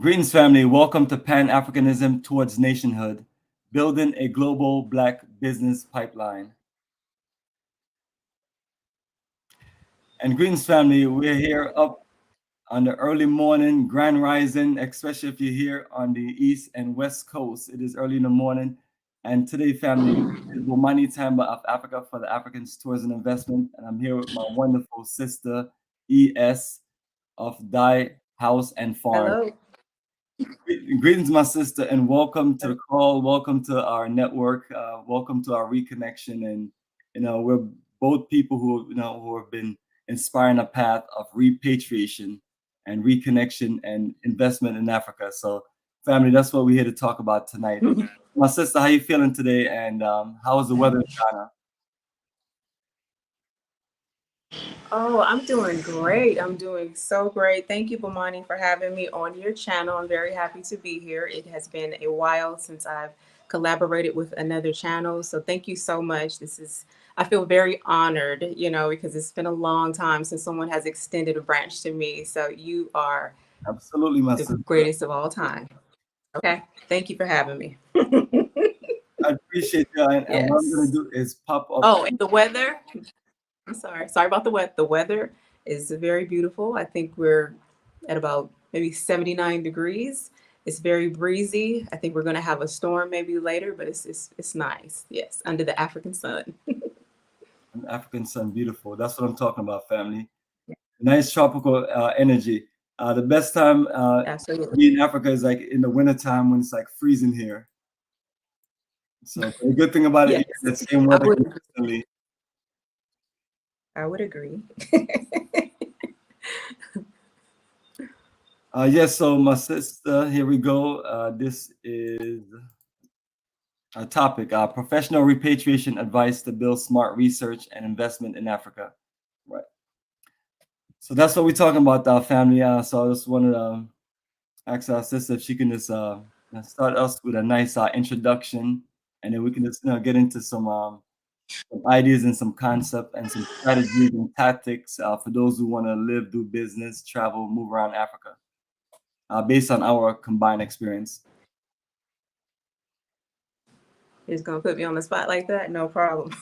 Greetings, family. Welcome to Pan-Africanism Towards Nationhood, building a global Black business pipeline. And greetings, family. We're here up on the early morning, grand rising, especially if you're here on the East and West Coast. It is early in the morning. And today, family, is Bomani Tyehimba of Africa for the Africans Tours and Investment. And I'm here with my wonderful sister, ES of Die House and Farm. Hello. Greetings, my sister, and welcome to the call. Welcome to our network. Welcome to our reconnection. And we're both people who have been inspiring a path of repatriation and reconnection and investment in Africa. So, family, that's what we're here to talk about tonight. My sister, how you feeling today? And how is the weather in Ghana? Oh, I'm doing great. I'm doing so great. Thank you, Bomani, for having me on your channel. I'm very happy to be here. It has been a while since I've collaborated with another channel. So thank you so much. I feel very honored, because it's been a long time since someone has extended a branch to me. So you are Absolutely, my the sister. greatest of all time. Okay. Thank you for having me. I appreciate that. And what I'm going to do is pop up. Oh, and the weather. I'm sorry about the weather. The weather is very beautiful. I think we're at about maybe 79 degrees. It's very breezy. I think we're going to have a storm maybe later, but it's nice. Yes, under the African sun. African sun, beautiful. That's what I'm talking about, family. Nice tropical energy. The best time to be in Africa is like in the wintertime when it's like freezing here. So the good thing about it is the same weather consistently. I would agree. Yes, so my sister, here we go. This is our topic, professional repatriation advice to build smart research and investment in Africa. Right. So that's what we're talking about, family. So I just wanted to ask our sister if she can just start us with a nice introduction, and then we can just get into some ideas and some concept and some strategies and tactics for those who want to live, do business, travel, move around Africa, based on our combined experience. You're just gonna put me on the spot like that? No problem.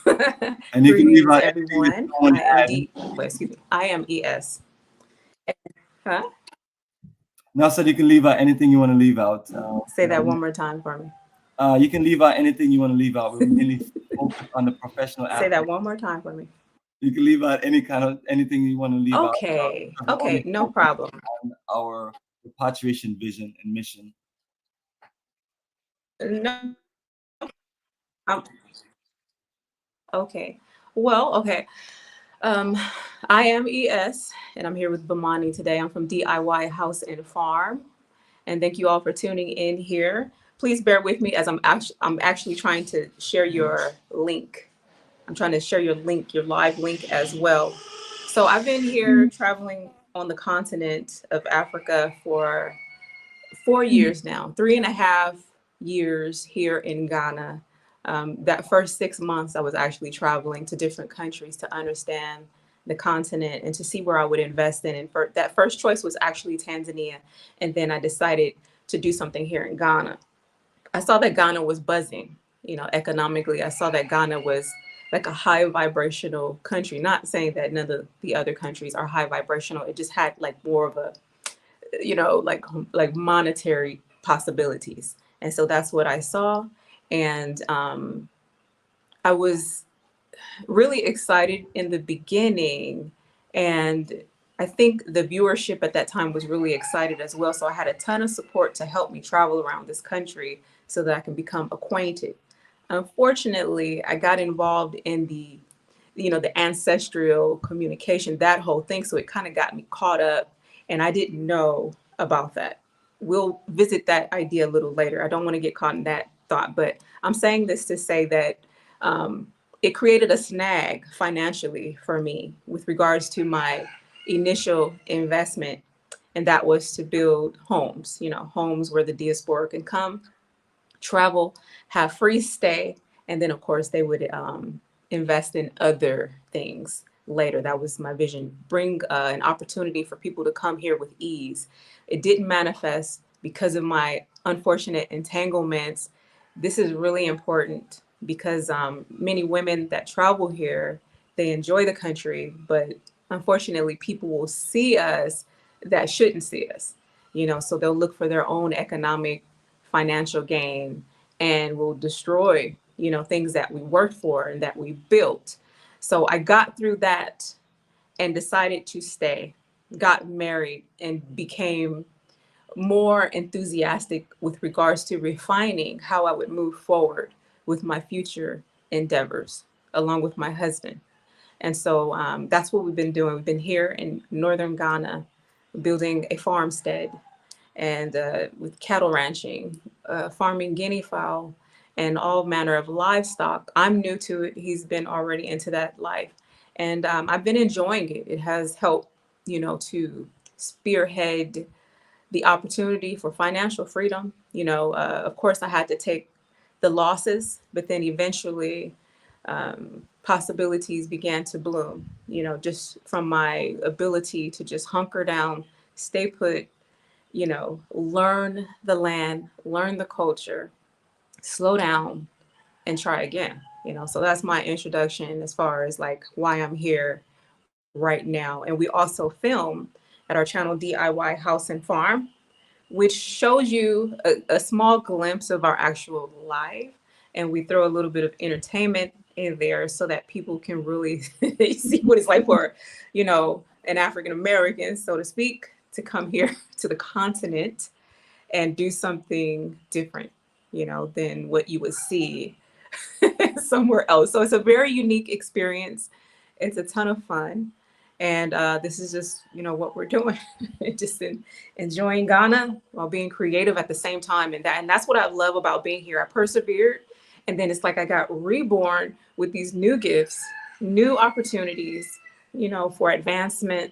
And you can leave out everyone. I am ES. Huh? Now, so you can leave out anything you want to leave out. Say that one more time for me. You can leave out anything you want to leave out. We mainly focus on the professional aspect. Say that one more time for me. You can leave out anything you want to leave out. Okay, no problem. On our repatriation vision and mission. No. Okay. Well, okay. I am ES, and I'm here with Bomani today. I'm from DIY House and Farm, and thank you all for tuning in here. Please bear with me as I'm actually trying to share your link. I'm trying to share your link, your live link as well. So I've been here traveling on the continent of Africa for 4 years now, 3.5 years here in Ghana. That first 6 months, I was actually traveling to different countries to understand the continent and to see where I would invest in. And that first choice was actually Tanzania. And then I decided to do something here in Ghana. I saw that Ghana was buzzing, economically. I saw that Ghana was like a high vibrational country. Not saying that none of the other countries are high vibrational. It just had like more of a, like monetary possibilities. And so that's what I saw. And I was really excited in the beginning. And I think the viewership at that time was really excited as well. So I had a ton of support to help me travel around this country so that I can become acquainted. Unfortunately, I got involved in the ancestral communication, that whole thing. So it kind of got me caught up, and I didn't know about that. We'll visit that idea a little later. I don't want to get caught in that thought, but I'm saying this to say that it created a snag financially for me with regards to my initial investment, and that was to build homes, homes where the diaspora can come, travel, have free stay, and then of course they would invest in other things later. That was my vision. Bring an opportunity for people to come here with ease. It didn't manifest because of my unfortunate entanglements, this is really important because many women that travel here, they enjoy the country, but unfortunately, people will see us that shouldn't see us, so they'll look for their own economic, financial gain and will destroy, things that we worked for and that we built. So I got through that and decided to stay, got married, and became more enthusiastic with regards to refining how I would move forward with my future endeavors, along with my husband. And so that's what we've been doing. We've been here in northern Ghana, building a farmstead and with cattle ranching, farming guinea fowl, and all manner of livestock. I'm new to it. He's been already into that life. And I've been enjoying it. It has helped, to spearhead the opportunity for financial freedom. Of course, I had to take the losses, but then eventually possibilities began to bloom, just from my ability to just hunker down, stay put, learn the land, learn the culture, slow down, and try again. So that's my introduction as far as like why I'm here right now. And we also film at our channel DIY House and Farm, which shows you a small glimpse of our actual life. And we throw a little bit of entertainment in there so that people can really see what it's like for, an African American, so to speak, to come here to the continent and do something different, than what you would see somewhere else. So it's a very unique experience. It's a ton of fun. And this is just, what we're doing, just enjoying Ghana while being creative at the same time. And that's what I love about being here. I persevered. And then it's like I got reborn with these new gifts, new opportunities, for advancement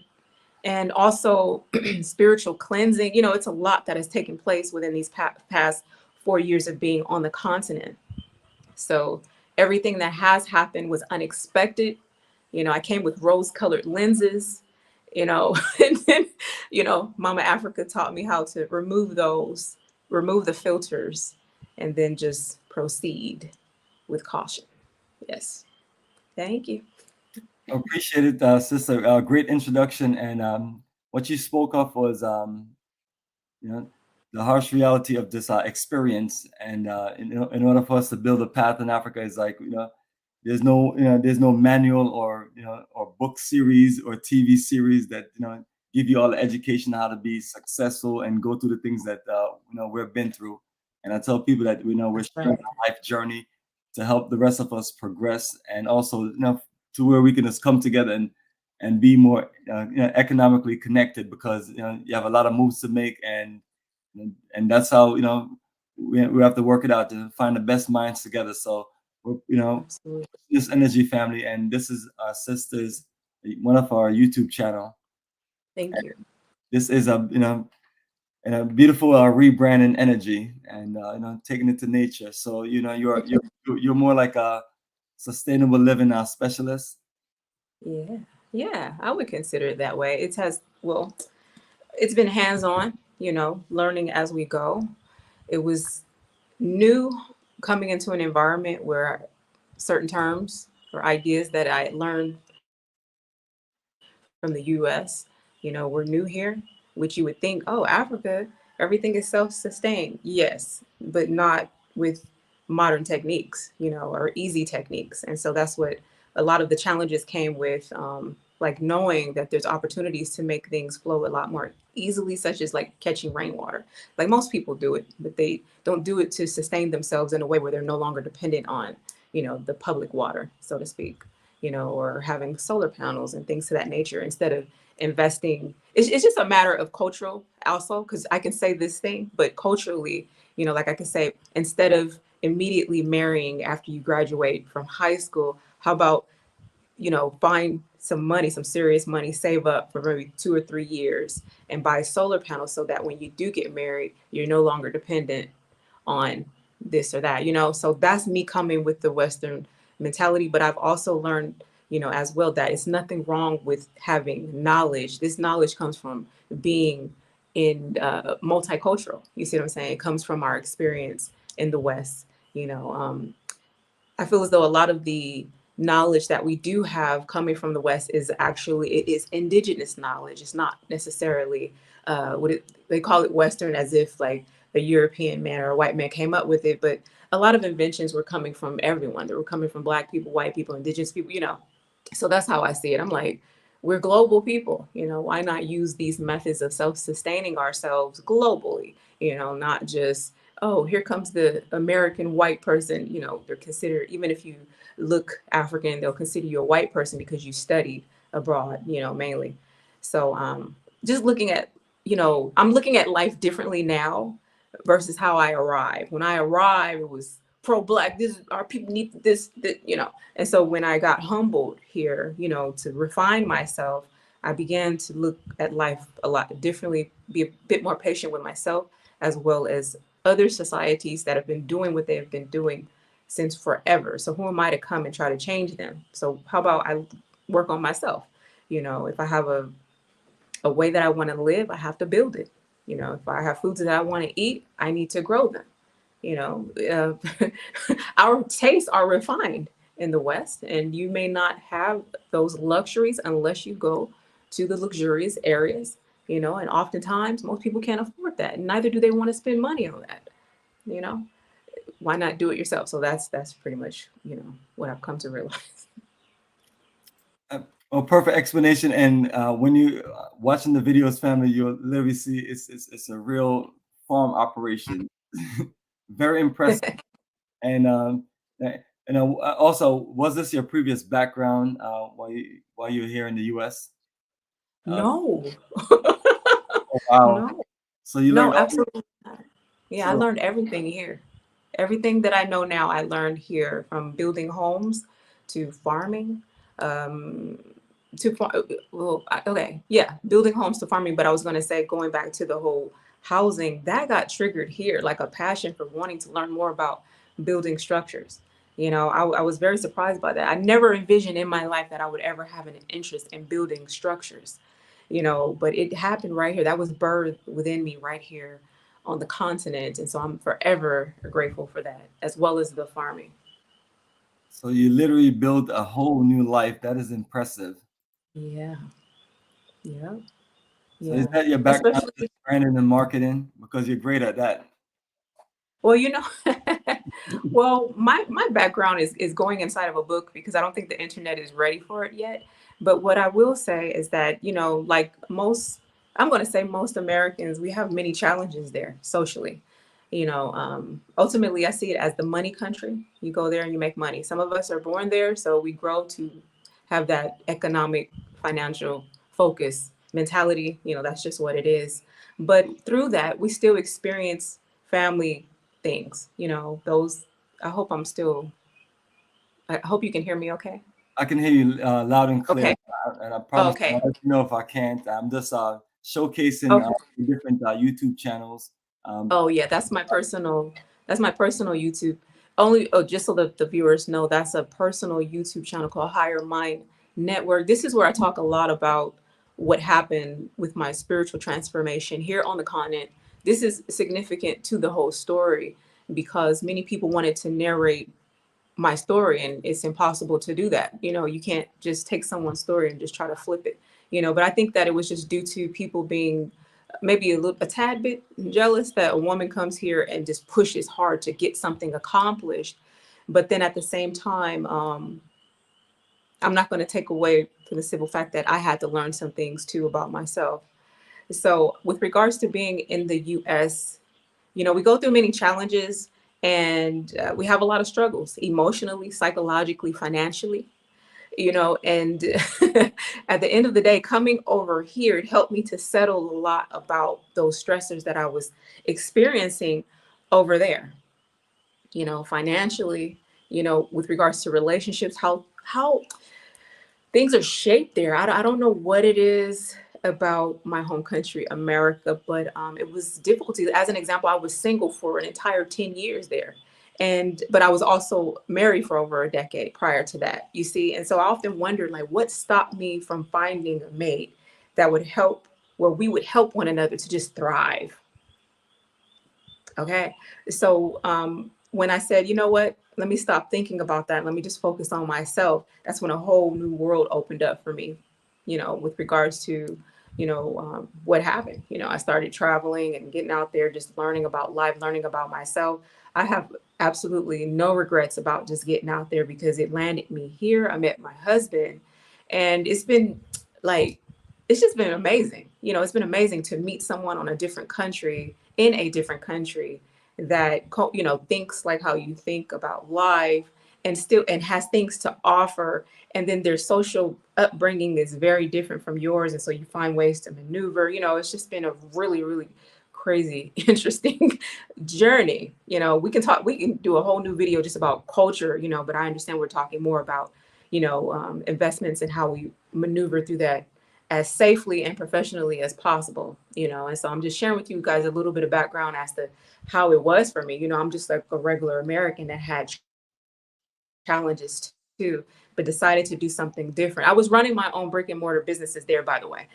and also spiritual cleansing. It's a lot that has taken place within these past 4 years of being on the continent. So everything that has happened was unexpected. I came with rose-colored lenses, and then, Mama Africa taught me how to remove the filters, and then just proceed with caution. Yes. Thank you. Appreciate it, sister. Great introduction. And what you spoke of was, the harsh reality of this experience. And in order for us to build a path in Africa, is like, there's no manual or or book series or TV series that give you all the education how to be successful and go through the things that we've been through. And I tell people that we're sharing a life journey to help the rest of us progress, and also to where we can just come together and be more economically connected, because you have a lot of moves to make, and that's how we have to work it out to find the best minds together. So we're Absolutely. this energy family, and this is our sisters, one of our YouTube channel. Thank you. This is a beautiful rebranding energy, and taking it to nature. So you're more like a sustainable living specialist. Yeah, I would consider it that way. It's been hands-on, learning as we go. It was new coming into an environment where certain terms or ideas that I learned from the US, were new here, which you would think, oh, Africa, everything is self-sustained. Yes, but not with modern techniques, or easy techniques. And so that's what a lot of the challenges came with, like knowing that there's opportunities to make things flow a lot more easily, such as like catching rainwater. Like most people do it, but they don't do it to sustain themselves in a way where they're no longer dependent on, the public water, so to speak, or having solar panels and things to that nature instead of investing. It's just a matter of cultural also, because I can say this thing, but culturally, like I can say, instead of immediately marrying after you graduate from high school, how about, find some money, some serious money, save up for maybe 2 or 3 years and buy solar panels so that when you do get married, you're no longer dependent on this or that, So that's me coming with the Western mentality. But I've also learned, as well, that it's nothing wrong with having knowledge. This knowledge comes from being in multicultural. You see what I'm saying? It comes from our experience in the West. You know, I feel as though a lot of the knowledge that we do have coming from the West is actually it is indigenous knowledge. It's not necessarily they call it Western, as if like a European man or a white man came up with it. But a lot of inventions were coming from everyone. They were coming from Black people, white people, indigenous people. You know, so that's how I see it. I'm like, we're global people. You know, why not use these methods of self-sustaining ourselves globally? You know, not just, oh, here comes the American white person. You know, they're considered, even if you look African, they'll consider you a white person because you studied abroad, you know, mainly. So just looking at, you know, I'm looking at life differently now versus how I arrived. When I arrived, it was pro-Black. This our people need this, you know. And so when I got humbled here, you know, to refine myself, I began to look at life a lot differently, be a bit more patient with myself, as well as other societies that have been doing what they have been doing since forever. So who am I to come and try to change them? So how about I work on myself? You know, if I have a way that I want to live, I have to build it. You know, if I have foods that I want to eat, I need to grow them. You know, our tastes are refined in the West, and you may not have those luxuries unless you go to the luxurious areas, you know, and oftentimes most people can't afford that. And neither do they want to spend money on that, you know. Why not do it yourself? So that's pretty much, you know, what I've come to realize. Well, perfect explanation. And when you watching the videos, family, you'll literally see it's a real farm operation. Very impressive. And also, was this your previous background while you were here in the U.S.? No. Oh, wow. No. So you No, learned all this. absolutely not. Yeah, I So learned everything here. Everything that I know now, I learned here, from building homes to farming, um, okay, yeah, building homes to farming. But I was going to say, going back to the whole housing, that got triggered here, like a passion for wanting to learn more about building structures. You know, I was very surprised by that. I never envisioned in my life that I would ever have an interest in building structures, you know, but it happened right here. That was birthed within me right here on the continent. And so I'm forever grateful for that, as well as the farming. so you literally built a whole new life. That is impressive. Yeah. Yeah. So is Yeah. that your background, Especially, branding and marketing? Because you're great at that. well, you know, well, my background is going inside of a book because I don't think the internet is ready for it yet. But what I will say is that, you know, like most, I'm going to say most Americans, we have many challenges there socially. You know, ultimately, I see it as the money country. You go there and you make money. Some of us are born there, so we grow to have that economic, financial focus mentality. You know, that's just what it is. But through that, we still experience family things, you know, those. I hope I'm still, I hope you can hear me okay. I can hear you loud and clear, Okay. and I promise Okay. I'll let you know if I can't. I'm just showcasing Okay. different YouTube channels. Um, Oh yeah, that's my personal YouTube. Only, oh, just so the viewers know, that's a personal YouTube channel called Higher Mind Network. This is where I talk a lot about what happened with my spiritual transformation here on the continent. This is significant to the whole story because many people wanted to narrate my story, and it's impossible to do that. You know, you can't just take someone's story and just try to flip it, you know. But I think that it was just due to people being maybe a tad bit jealous that a woman comes here and just pushes hard to get something accomplished. But then at the same time, I'm not going to take away from the simple fact that I had to learn some things too about myself. So with regards to being in the US, you know, we go through many challenges, and we have a lot of struggles emotionally, psychologically, financially, you know. And at the end of the day, coming over here, it helped me to settle a lot about those stressors that I was experiencing over there, you know, financially, you know, with regards to relationships, how things are shaped there. I don't know what it is about my home country, America, but it was difficult. As an example, I was single for an entire 10 years there. But I was also married for over a decade prior to that, you see. And so I often wondered, like, what stopped me from finding a mate that would help where we would help one another to just thrive. Okay. So when I said, you know what, let me stop thinking about that. Let me just focus on myself. That's when a whole new world opened up for me, with regards to, what happened. I started traveling and getting out there, just learning about life, learning about myself. I have absolutely no regrets about just getting out there because it landed me here. I met my husband, and it's been like, it's just been amazing. It's been amazing to meet someone on a different country, in a different country, that thinks like how you think about life, and has things to offer, and then their social upbringing is very different from yours, and so you find ways to maneuver. It's just been a really, really crazy interesting journey. We can do a whole new video just about culture, but I understand we're talking more about investments and how we maneuver through that as safely and professionally as possible. And so I'm just sharing with you guys a little bit of background as to how it was for me. I'm just like a regular American that had challenges too, but decided to do something different. I was running my own brick and mortar businesses there, by the way.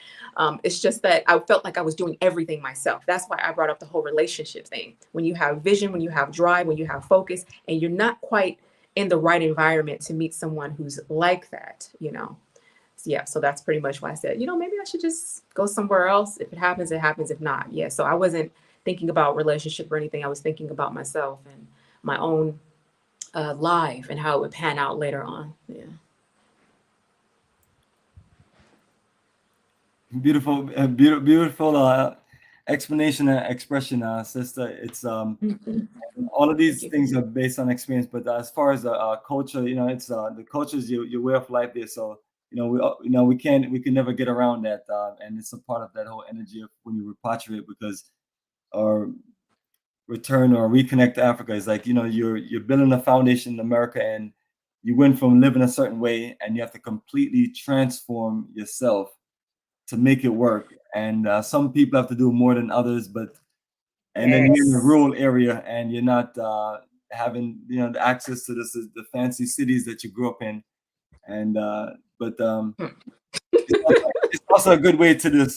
It's just that I felt like I was doing everything myself. That's why I brought up the whole relationship thing. When you have vision, when you have drive, when you have focus, and you're not quite in the right environment to meet someone who's like that, Yeah, so that's pretty much why I said, maybe I should just go somewhere else. If it happens, it happens. If not, yeah. So I wasn't thinking about relationship or anything. I was thinking about myself and my own life and how it would pan out later on. Yeah. Beautiful, beautiful explanation and expression, sister. It's all of these things are based on experience, but as far as the culture, it's the culture is your way of life there. So we can never get around that, and it's a part of that whole energy of when you repatriate, because or return or reconnect to Africa is like you're building a foundation in America, and you went from living a certain way, and you have to completely transform yourself to make it work. And some people have to do more than others, and then you're in a rural area and you're not having the access to the fancy cities that you grew up in. And but it's also a good way to just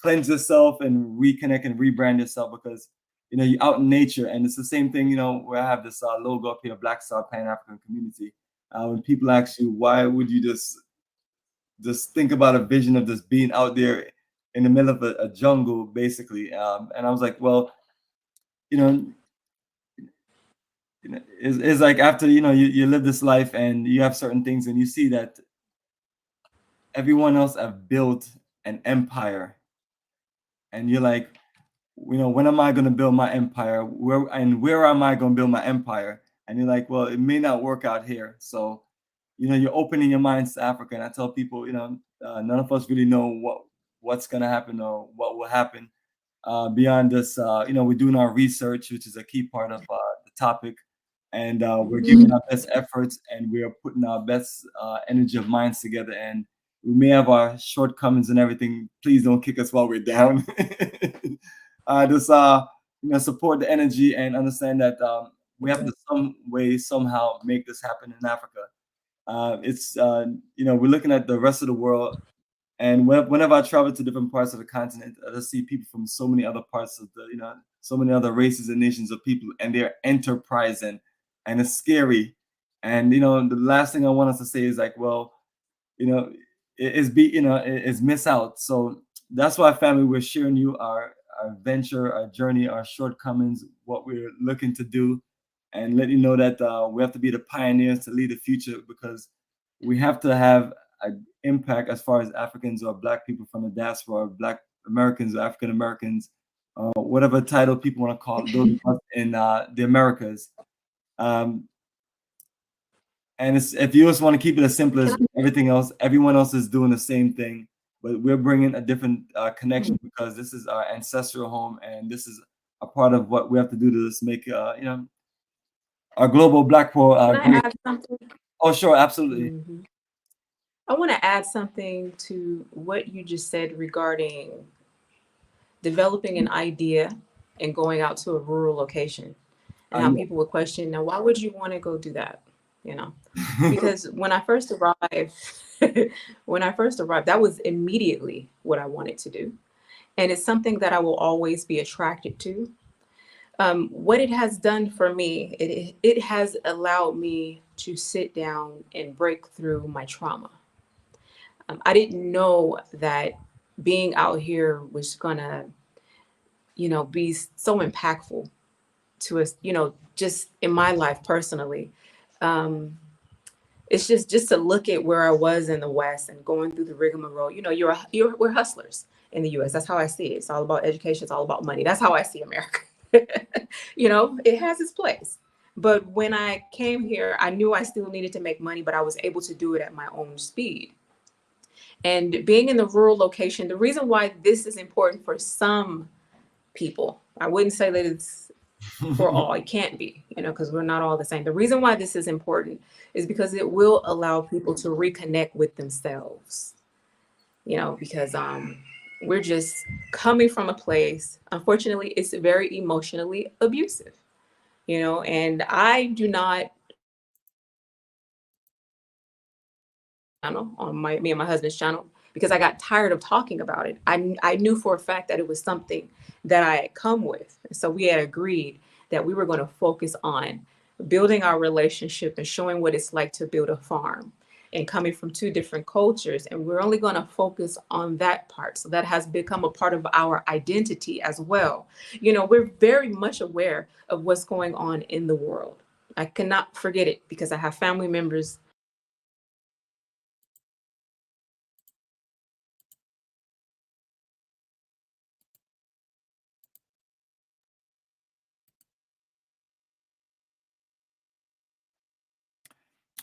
cleanse yourself and reconnect and rebrand yourself, because you're out in nature. And it's the same thing, where I have this logo up here, Black Star Pan-African Community. When people ask you, why would you just think about a vision of just being out there in the middle of a jungle, basically. And I was like, well, it's like after, you live this life and you have certain things and you see that everyone else have built an empire. And you're like, when am I going to build my empire? Where am I going to build my empire? And you're like, well, it may not work out here. So, you're opening your minds to Africa. And I tell people, none of us really know what's going to happen or what will happen beyond this. We're doing our research, which is a key part of the topic. And we're giving our best efforts, and we are putting our best energy of minds together. And we may have our shortcomings and everything. Please don't kick us while we're down. Just support the energy and understand that we have to some way, somehow make this happen in Africa. It's we're looking at the rest of the world, and whenever I travel to different parts of the continent, I just see people from so many other parts of so many other races and nations of people, and they're enterprising, and it's scary. And the last thing I want us to say is like, well, is miss out. So that's why, family, we're sharing you our venture, our journey, our shortcomings, what we're looking to do, and let you know that we have to be the pioneers to lead the future, because we have to have an impact as far as Africans or Black people from the diaspora, or Black Americans or African Americans, whatever title people want to call those in the Americas. And if you just want to keep it as simple as everything else, everyone else is doing the same thing, but we're bringing a different connection, because this is our ancestral home, and this is a part of what we have to do to just make our global Black poor. Can I add something? Oh, sure, absolutely. I want to add something to what you just said regarding developing an idea and going out to a rural location, and how people would question, now, why would you want to go do that? Because when I first arrived, that was immediately what I wanted to do. And it's something that I will always be attracted to. What it has done for me, it has allowed me to sit down and break through my trauma. I didn't know that being out here was gonna, be so impactful to us, just in my life personally. Um, it's just to look at where I was in the West and going through the rigmarole. We're hustlers in the U.S. That's how I see it. It's all about education. It's all about money. That's how I see America. It has its place. But when I came here, I knew I still needed to make money, but I was able to do it at my own speed. And being in the rural location, the reason why this is important for some people, I wouldn't say that it's for all. It can't be, because we're not all the same. The reason why this is important is because it will allow people to reconnect with themselves, because we're just coming from a place, unfortunately, it's very emotionally abusive, and I do not on me and my husband's channel because I got tired of talking about it. I knew for a fact that it was something that I had come with. So we had agreed that we were going to focus on building our relationship and showing what it's like to build a farm and coming from two different cultures. And we're only going to focus on that part. So that has become a part of our identity as well. We're very much aware of what's going on in the world. I cannot forget it because I have family members.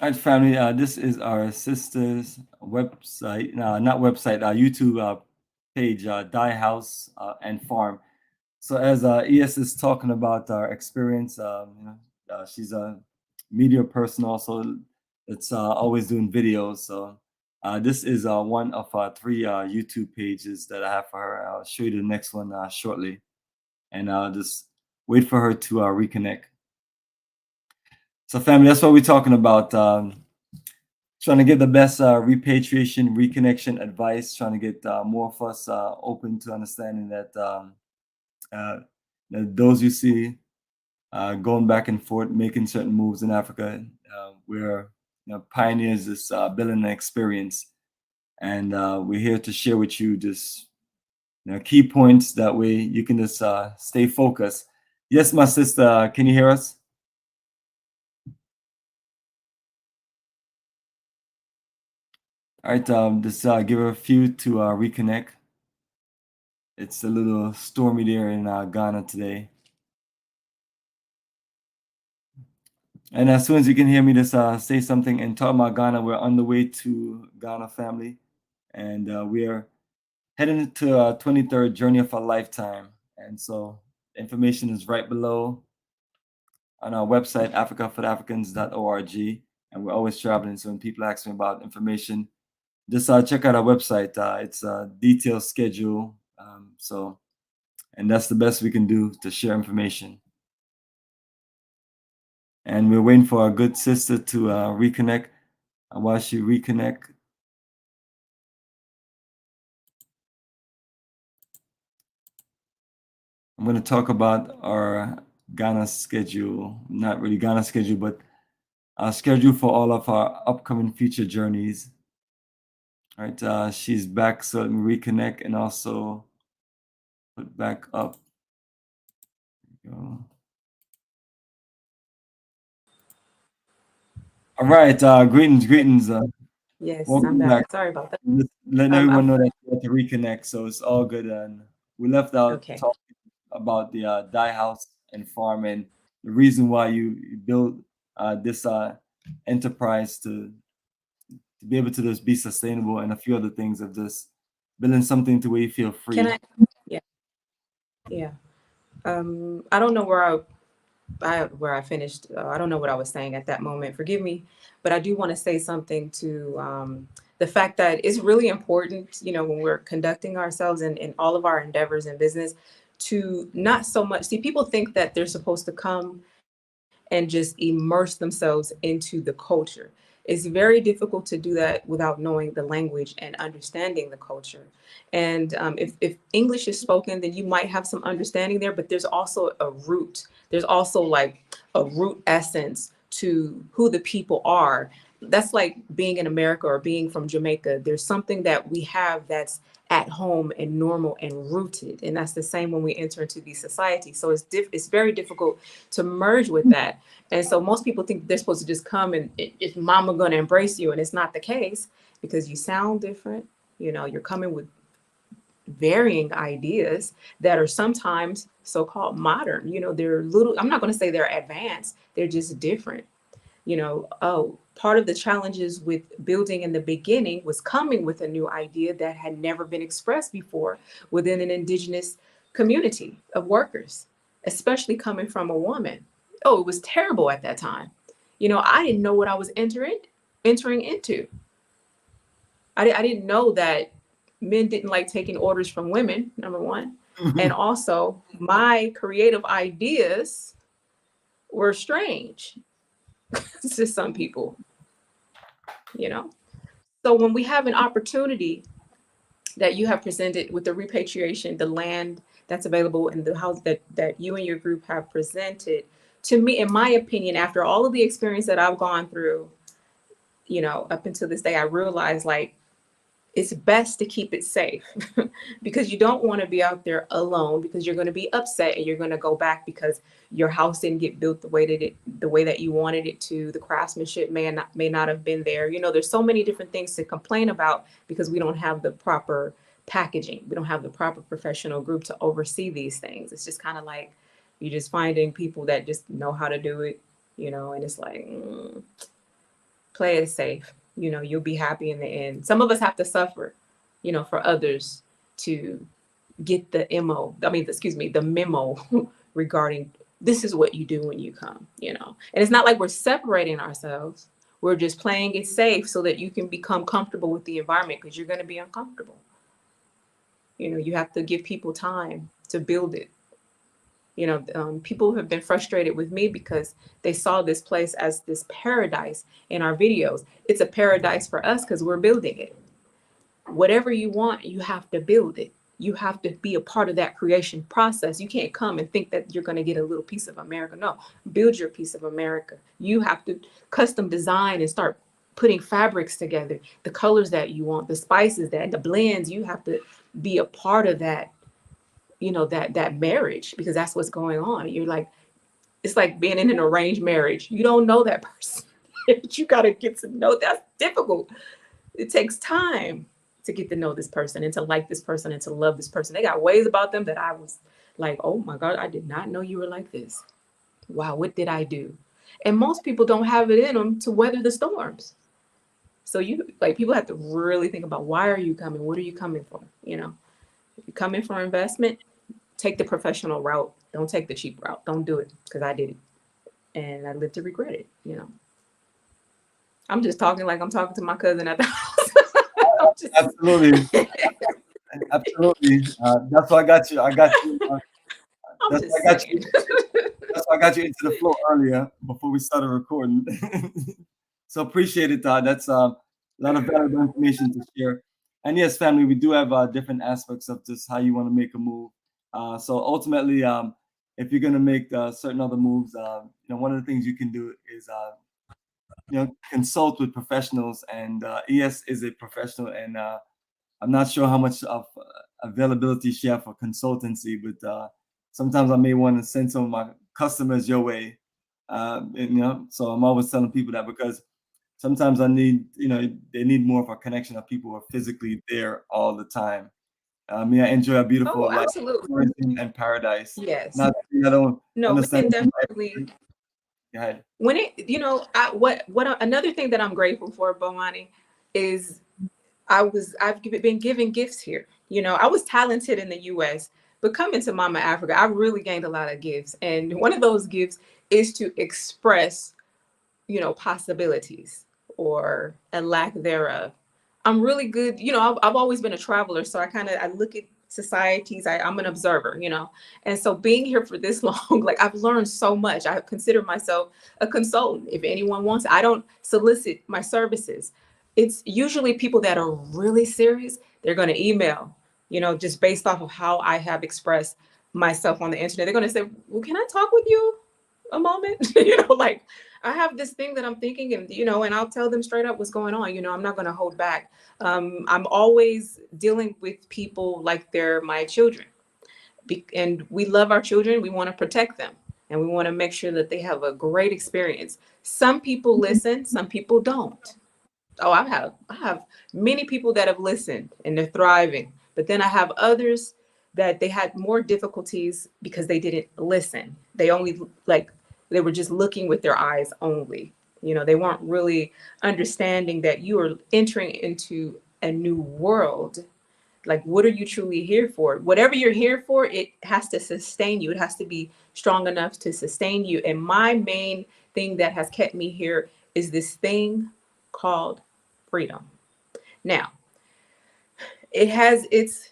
All right, family. This is our sister's website, not website, YouTube page, Die House and Farm. So as ES is talking about our experience, she's a media person also. It's always doing videos. So this is one of three YouTube pages that I have for her. I'll show you the next one shortly, and I'll just wait for her to reconnect. So family, that's what we're talking about. Trying to give the best repatriation, reconnection advice, trying to get more of us open to understanding that those you see going back and forth, making certain moves in Africa, we're pioneers this building an experience. And we're here to share with you just key points. That way you can just stay focused. Yes, my sister, can you hear us? All right, just give her a few to reconnect. It's a little stormy there in Ghana today. And as soon as you can hear me, just say something and talk about Ghana. We're on the way to Ghana, family. And we are heading to our 23rd journey of a lifetime. And so information is right below on our website, africaforafricans.org. And we're always traveling. So when people ask me about information, just check out our website. It's a detailed schedule. And that's the best we can do to share information. And we're waiting for our good sister to reconnect. And while she reconnect, I'm going to talk about our Ghana schedule. Not really Ghana schedule, but our schedule for all of our upcoming future journeys. All right, she's back, so let me reconnect and also put back up. There we go. All right, greetings. Yes, I'm Welcome back. back. Sorry about that. Just letting everyone know that you have to reconnect, so it's all good. And we left out Okay. talking about the Die House and Farm and the reason why you built this enterprise to be able to just be sustainable, and a few other things of just building something to where you feel free. Can I? Yeah. I don't know where I finished. I don't know what I was saying at that moment. Forgive me, but I do want to say something to the fact that it's really important, when we're conducting ourselves in all of our endeavors in business, to not so much see people think that they're supposed to come and just immerse themselves into the culture. It's very difficult to do that without knowing the language and understanding the culture. And if English is spoken, then you might have some understanding there, but there's also a root. There's also like a root essence to who the people are. That's like being in America or being from Jamaica. There's something that we have that's at home and normal and rooted. And that's the same when we enter into these societies. So it's very difficult to merge with that. And so most people think they're supposed to just come and it's mama gonna embrace you. And it's not the case, because you sound different. You know, you're coming with varying ideas that are sometimes so-called modern. You know, they're little, I'm not going to say they're advanced, they're just different. You know, part of the challenges with building in the beginning was coming with a new idea that had never been expressed before within an indigenous community of workers, especially coming from a woman. Oh, it was terrible at that time. You know, I didn't know what I was entering into. I didn't know that men didn't like taking orders from women, number one. And also my creative ideas were strange to some people, you know? So when we have an opportunity that you have presented with the repatriation, the land that's available in the house that you and your group have presented, to me, in my opinion, after all of the experience that I've gone through, you know, up until this day, I realized like, it's best to keep it safe because you don't want to be out there alone, because you're going to be upset and you're going to go back because your house didn't get built the way that you wanted it to. The craftsmanship may not have been there. You know, there's so many different things to complain about because we don't have the proper packaging. We don't have the proper professional group to oversee these things. It's just kind of like you're just finding people that just know how to do it, you know, and it's like, play it safe. You know, you'll be happy in the end. Some of us have to suffer, you know, for others to get the the memo regarding this is what you do when you come, you know. And it's not like we're separating ourselves. We're just playing it safe so that you can become comfortable with the environment, because you're going to be uncomfortable. You know, you have to give people time to build it. You know, people have been frustrated with me because they saw this place as this paradise in our videos. It's a paradise for us because we're building it. Whatever you want, you have to build it. You have to be a part of that creation process. You can't come and think that you're going to get a little piece of America. No, build your piece of America. You have to custom design and start putting fabrics together, the colors that you want, the spices, the blends. You have to be a part of that, you know, that marriage, because that's what's going on. You're like, it's like being in an arranged marriage. You don't know that person. You got to get to know. That's difficult. It takes time to get to know this person and to like this person and to love this person. They got ways about them that I was like, oh my God, I did not know you were like this. Wow, what did I do? And most people don't have it in them to weather the storms. So people have to really think about, why are you coming? What are you coming for? You know, if you're coming for investment, take the professional route. Don't take the cheap route. Don't do it, because I did it and I lived to regret it. You know, I'm just talking like I'm talking to my cousin at the house. Absolutely. Absolutely. That's why I got you. That's why I got you into the flow earlier before we started recording. So appreciate it, Todd. That's a lot of valuable information to share. And yes, family, we do have different aspects of just how you want to make a move. So ultimately, if you're going to make certain other moves, one of the things you can do is consult with professionals. And ES is a professional, and I'm not sure how much of availability she has for consultancy, but sometimes I may want to send some of my customers your way. So I'm always telling people that, because sometimes they need more of a connection of people who are physically there all the time. I enjoy a beautiful life and paradise. Yes. I don't understand. We can definitely. Go ahead. When another thing that I'm grateful for, Bomani, is I've been given gifts here. You know, I was talented in the US, but coming to Mama Africa, I really gained a lot of gifts. And one of those gifts is to express, you know, possibilities or a lack thereof. I'm really good. You know, I've always been a traveler. So I look at societies. I'm an observer, and so being here for this long, like I've learned so much. I consider myself a consultant. If anyone wants, I don't solicit my services. It's usually people that are really serious. They're going to email, just based off of how I have expressed myself on the internet. They're going to say, well, can I talk with you a moment? Like I have this thing that I'm thinking, and and I'll tell them straight up what's going on. I'm not going to hold back. I'm always dealing with people like they're my children, and we love our children. We want to protect them, and we want to make sure that they have a great experience. Some people listen, some people don't. Oh, I have many people that have listened and they're thriving, but then I have others that they had more difficulties because they didn't listen. They only they were just looking with their eyes only. They weren't really understanding that you are entering into a new world. Like, what are you truly here for? Whatever you're here for, it has to sustain you. It has to be strong enough to sustain you. And my main thing that has kept me here is this thing called freedom. Now, it has its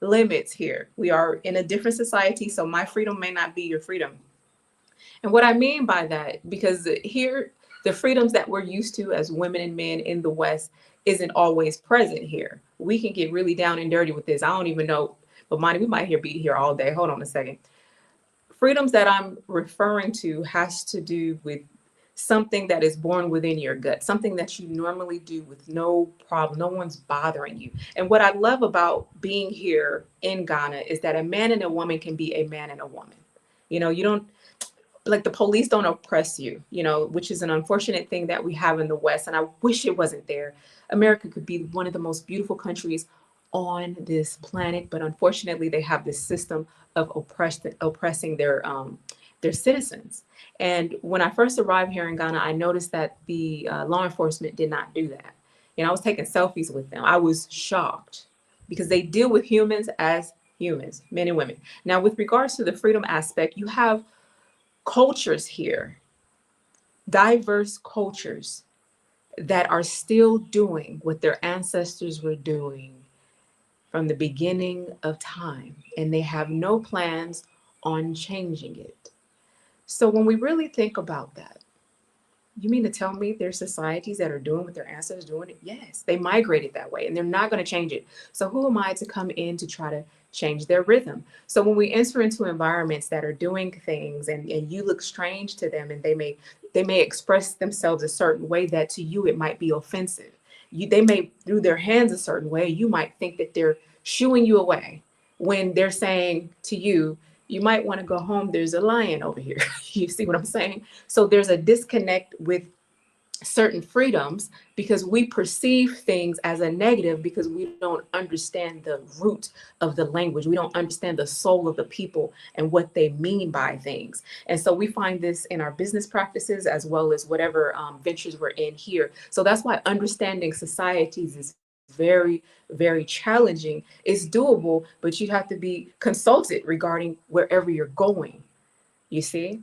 limits here. We are in a different society, so my freedom may not be your freedom. And what I mean by that, because here, the freedoms that we're used to as women and men in the West isn't always present here. We can get really down and dirty with this. I don't even know, but Monty, we might be here all day. Hold on a second. Freedoms that I'm referring to has to do with something that is born within your gut, something that you normally do with no problem. No one's bothering you. And what I love about being here in Ghana is that a man and a woman can be a man and a woman. You don't, like, the police don't oppress you, which is an unfortunate thing that we have in the West. And I wish it wasn't there. America could be one of the most beautiful countries on this planet, but unfortunately they have this system of oppressing their citizens. And when I first arrived here in Ghana, I noticed that the law enforcement did not do that. I was taking selfies with them. I was shocked because they deal with humans as humans, men and women. Now, with regards to the freedom aspect, you have cultures here, diverse cultures that are still doing what their ancestors were doing from the beginning of time, and they have no plans on changing it. So when we really think about that, you mean to tell me there's societies that are doing what their ancestors doing it? Yes, they migrated that way and they're not going to change it. So who am I to come in to try to change their rhythm? So when we enter into environments that are doing things and you look strange to them, and they may express themselves a certain way that to you it might be offensive. They may do their hands a certain way. You might think that they're shooing you away when they're saying to you, you might want to go home. There's a lion over here. You see what I'm saying? So there's a disconnect with certain freedoms because we perceive things as a negative because we don't understand the root of the language. We don't understand the soul of the people and what they mean by things. And so we find this in our business practices as well as whatever ventures we're in here. So that's why understanding societies is very, very challenging. It's doable, but you have to be consulted regarding wherever you're going, you see?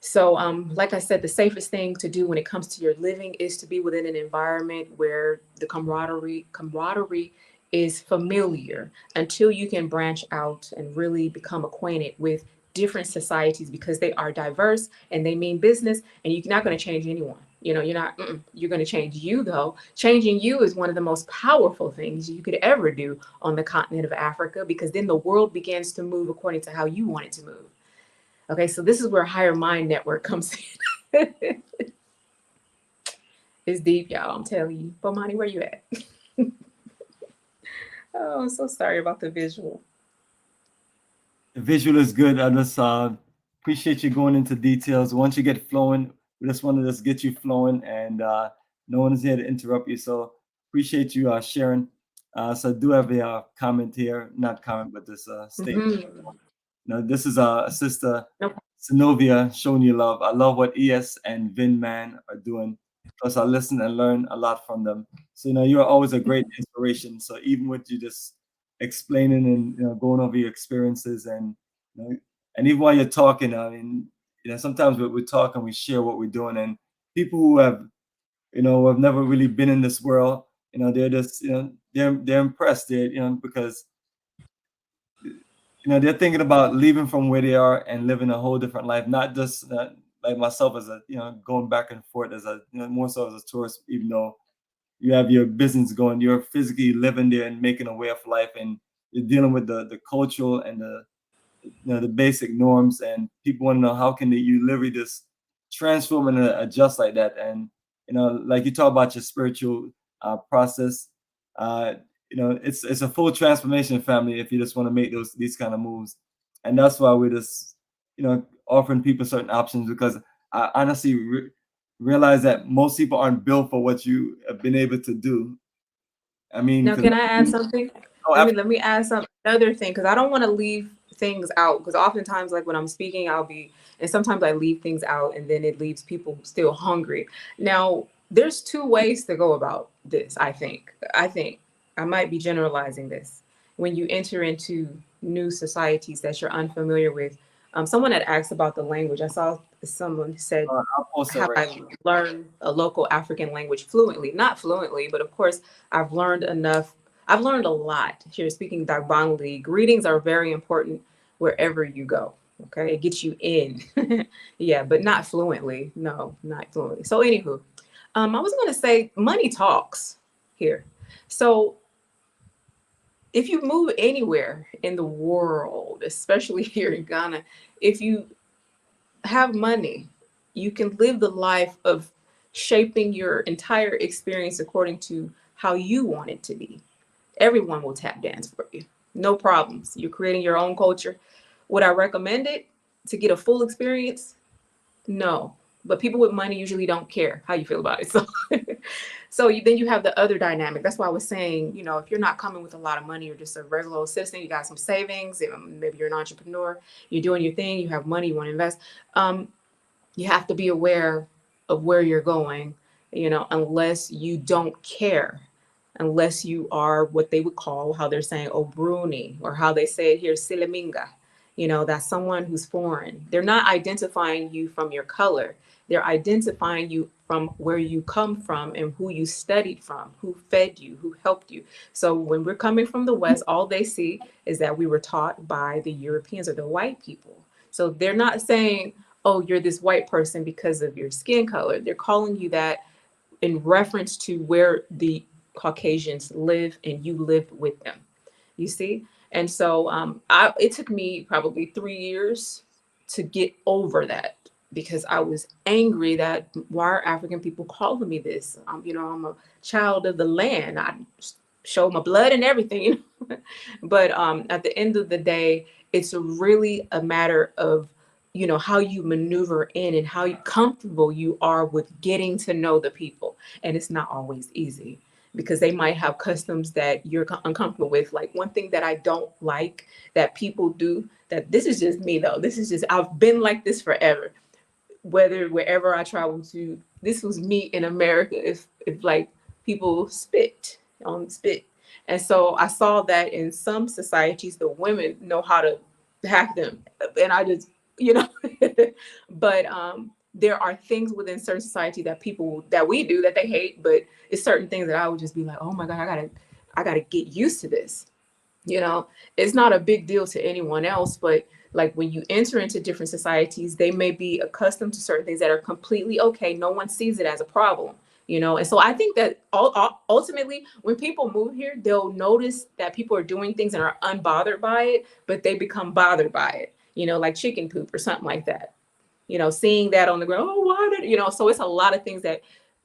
So like I said, the safest thing to do when it comes to your living is to be within an environment where the camaraderie is familiar until you can branch out and really become acquainted with different societies, because they are diverse and they mean business, and you're not going to change anyone. You're going to change you, though. Changing you is one of the most powerful things you could ever do on the continent of Africa, because then the world begins to move according to how you want it to move. Okay, so this is where Higher Mind Network comes in. It's deep, y'all, I'm telling you. Bomani, where you at? Oh, I'm so sorry about the visual. The visual is good. I just appreciate you going into details. Once you get flowing, we just want to just get you flowing, and no one is here to interrupt you. So appreciate you sharing. So I do have a comment here, not comment, but this statement. Now, this is a sister, Synovia, showing you love. I love what ES and Vin Man are doing. Plus, I listen and learn a lot from them. So, you are always a great inspiration. So even with you just explaining and going over your experiences, and and even while you're talking, I mean, sometimes we talk and we share what we're doing, and people who have have never really been in this world, they're just they're impressed, because they're thinking about leaving from where they are and living a whole different life, not just like myself as a, going back and forth as a, more so as a tourist, even though you have your business going, you're physically living there and making a way of life, and you're dealing with the cultural and the basic norms, and people want to know how can you literally just transform and adjust like that. And like you talk about your spiritual process, it's a full transformation, family, if you just want to make these kind of moves. And that's why we're just offering people certain options, because I honestly realize that most people aren't built for what you have been able to do. I mean, Now, because can I add something? oh, Let me add some other thing, because I don't want to leave things out. Because oftentimes, like when I'm speaking, and sometimes I leave things out, and then it leaves people still hungry. Now, there's two ways to go about this. I think I might be generalizing this. When you enter into new societies that you're unfamiliar with, someone had asked about the language. I saw someone said, I'll post it have right I learned a local African language fluently? Not fluently, but of course, I've learned enough. I've learned a lot here speaking Dagbonli. Greetings are very important wherever you go. Okay, it gets you in. Yeah, but not fluently. No, not fluently. So, anywho, I was going to say money talks here. So, if you move anywhere in the world, especially here in Ghana, if you have money, you can live the life of shaping your entire experience according to how you want it to be. Everyone will tap dance for you. No problems. You're creating your own culture. Would I recommend it to get a full experience? No. But people with money usually don't care how you feel about it. So, then you have the other dynamic. That's why I was saying, if you're not coming with a lot of money, you're just a regular old citizen, you got some savings, maybe you're an entrepreneur, you're doing your thing, you have money, you want to invest. You have to be aware of where you're going, unless you don't care, unless you are what they would call, how they're saying, Obruni, or how they say it here, Siliminga. That's someone who's foreign. They're not identifying you from your color. They're identifying you from where you come from and who you studied from, who fed you, who helped you. So when we're coming from the West, all they see is that we were taught by the Europeans or the white people. So they're not saying, oh, you're this white person because of your skin color. They're calling you that in reference to where the Caucasians live and you lived with them. You see? And so it took me probably 3 years to get over that, because I was angry that why are African people calling me this? I'm a child of the land. I show my blood and everything. But at the end of the day, it's really a matter of how you maneuver in and how comfortable you are with getting to know the people. And it's not always easy, because they might have customs that you're uncomfortable with. Like, one thing that I don't like that people do, that this is just me though, this is just, I've been like this forever, wherever I travel to. This was me in America, if like people spit. And so I saw that in some societies the women know how to hack them, and I just, but there are things within certain society that people that we do that they hate, but it's certain things that I would just be like, oh my God, I gotta get used to this. It's not a big deal to anyone else, but like when you enter into different societies, they may be accustomed to certain things that are completely okay. No one sees it as a problem. And so I think that ultimately, when people move here, they'll notice that people are doing things and are unbothered by it, but they become bothered by it, like chicken poop or something like that. Seeing that on the ground, oh, why did, so it's a lot of things that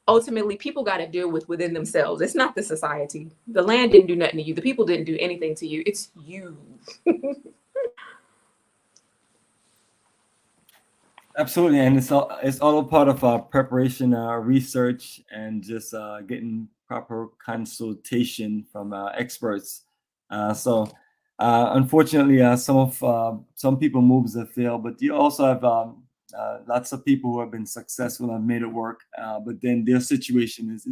ultimately people got to deal with within themselves. It's not the society. The land didn't do nothing to you. The people didn't do anything to you. It's you. Absolutely, and it's all a part of our preparation, research, and just getting proper consultation from experts. Unfortunately, some people moves have failed, but you also have lots of people who have been successful and have made it work. But then their situation is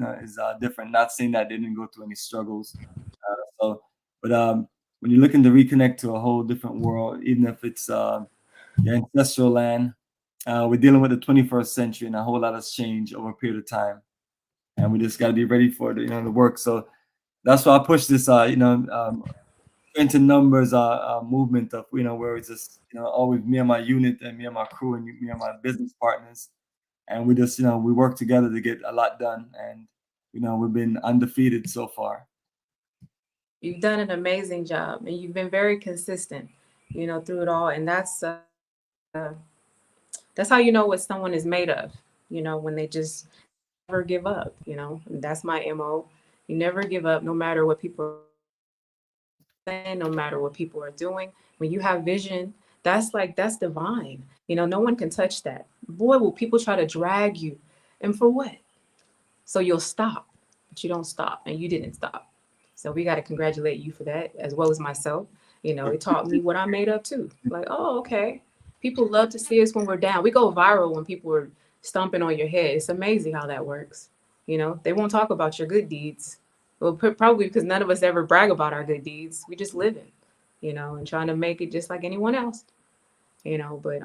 different. Not saying that they didn't go through any struggles. But when you're looking to reconnect to a whole different world, even if it's your ancestral land. We're dealing with the 21st century, and a whole lot has changed over a period of time, and we just got to be ready for the work. So that's why I push this, into numbers movement of, where it's just, always me and my unit and me and my crew and me and my business partners, and we just, we work together to get a lot done, and we've been undefeated so far. You've done an amazing job, and you've been very consistent, through it all, and that's how you know what someone is made of, when they just never give up, and that's my MO. You never give up, no matter what people are saying, no matter what people are doing. When you have vision, that's divine. No one can touch that. Boy, will people try to drag you, and for what? So you'll stop, but you don't stop, and you didn't stop. So we got to congratulate you for that, as well as myself. It taught me what I'm made of too. Like, oh, okay. People love to see us when we're down. We go viral when people are stomping on your head. It's amazing how that works. They won't talk about your good deeds. Well, probably because none of us ever brag about our good deeds. We just live it, and trying to make it just like anyone else. But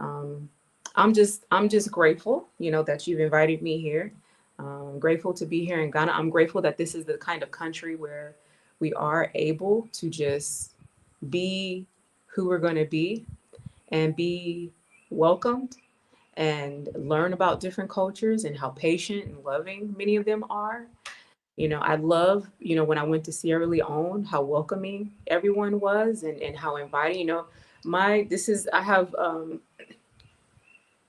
I'm just grateful, that you've invited me here. I'm grateful to be here in Ghana. I'm grateful that this is the kind of country where we are able to just be who we're going to be and be welcomed and learn about different cultures and how patient and loving many of them are. I love, when I went to Sierra Leone, how welcoming everyone was, and how inviting, I have,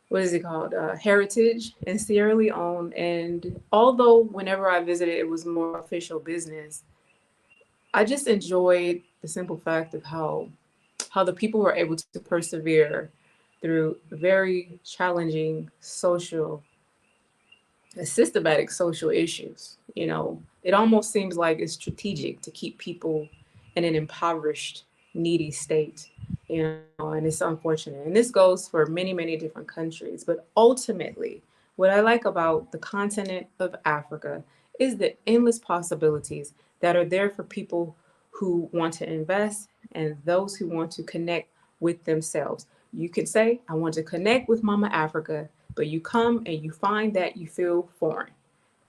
what is it called? Heritage in Sierra Leone. And although whenever I visited, it was more official business, I just enjoyed the simple fact of how the people were able to persevere through very challenging systematic social issues. It almost seems like it's strategic to keep people in an impoverished, needy state, and it's unfortunate. And this goes for many, many different countries. But ultimately, what I like about the continent of Africa is the endless possibilities that are there for people who want to invest and those who want to connect with themselves. You can say, I want to connect with Mama Africa, but you come and you find that you feel foreign.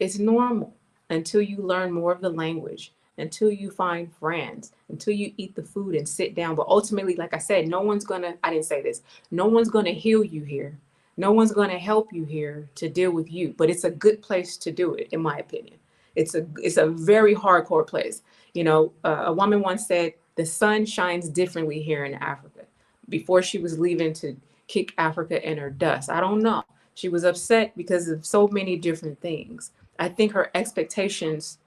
It's normal until you learn more of the language, until you find friends, until you eat the food and sit down. But ultimately, like I said, I didn't say this, no one's gonna heal you here. No one's gonna help you here to deal with you, but it's a good place to do it, in my opinion. It's a very hardcore place. A woman once said, the sun shines differently here in Africa, before she was leaving to kick Africa in her dust. I don't know. She was upset because of so many different things. I think her expectations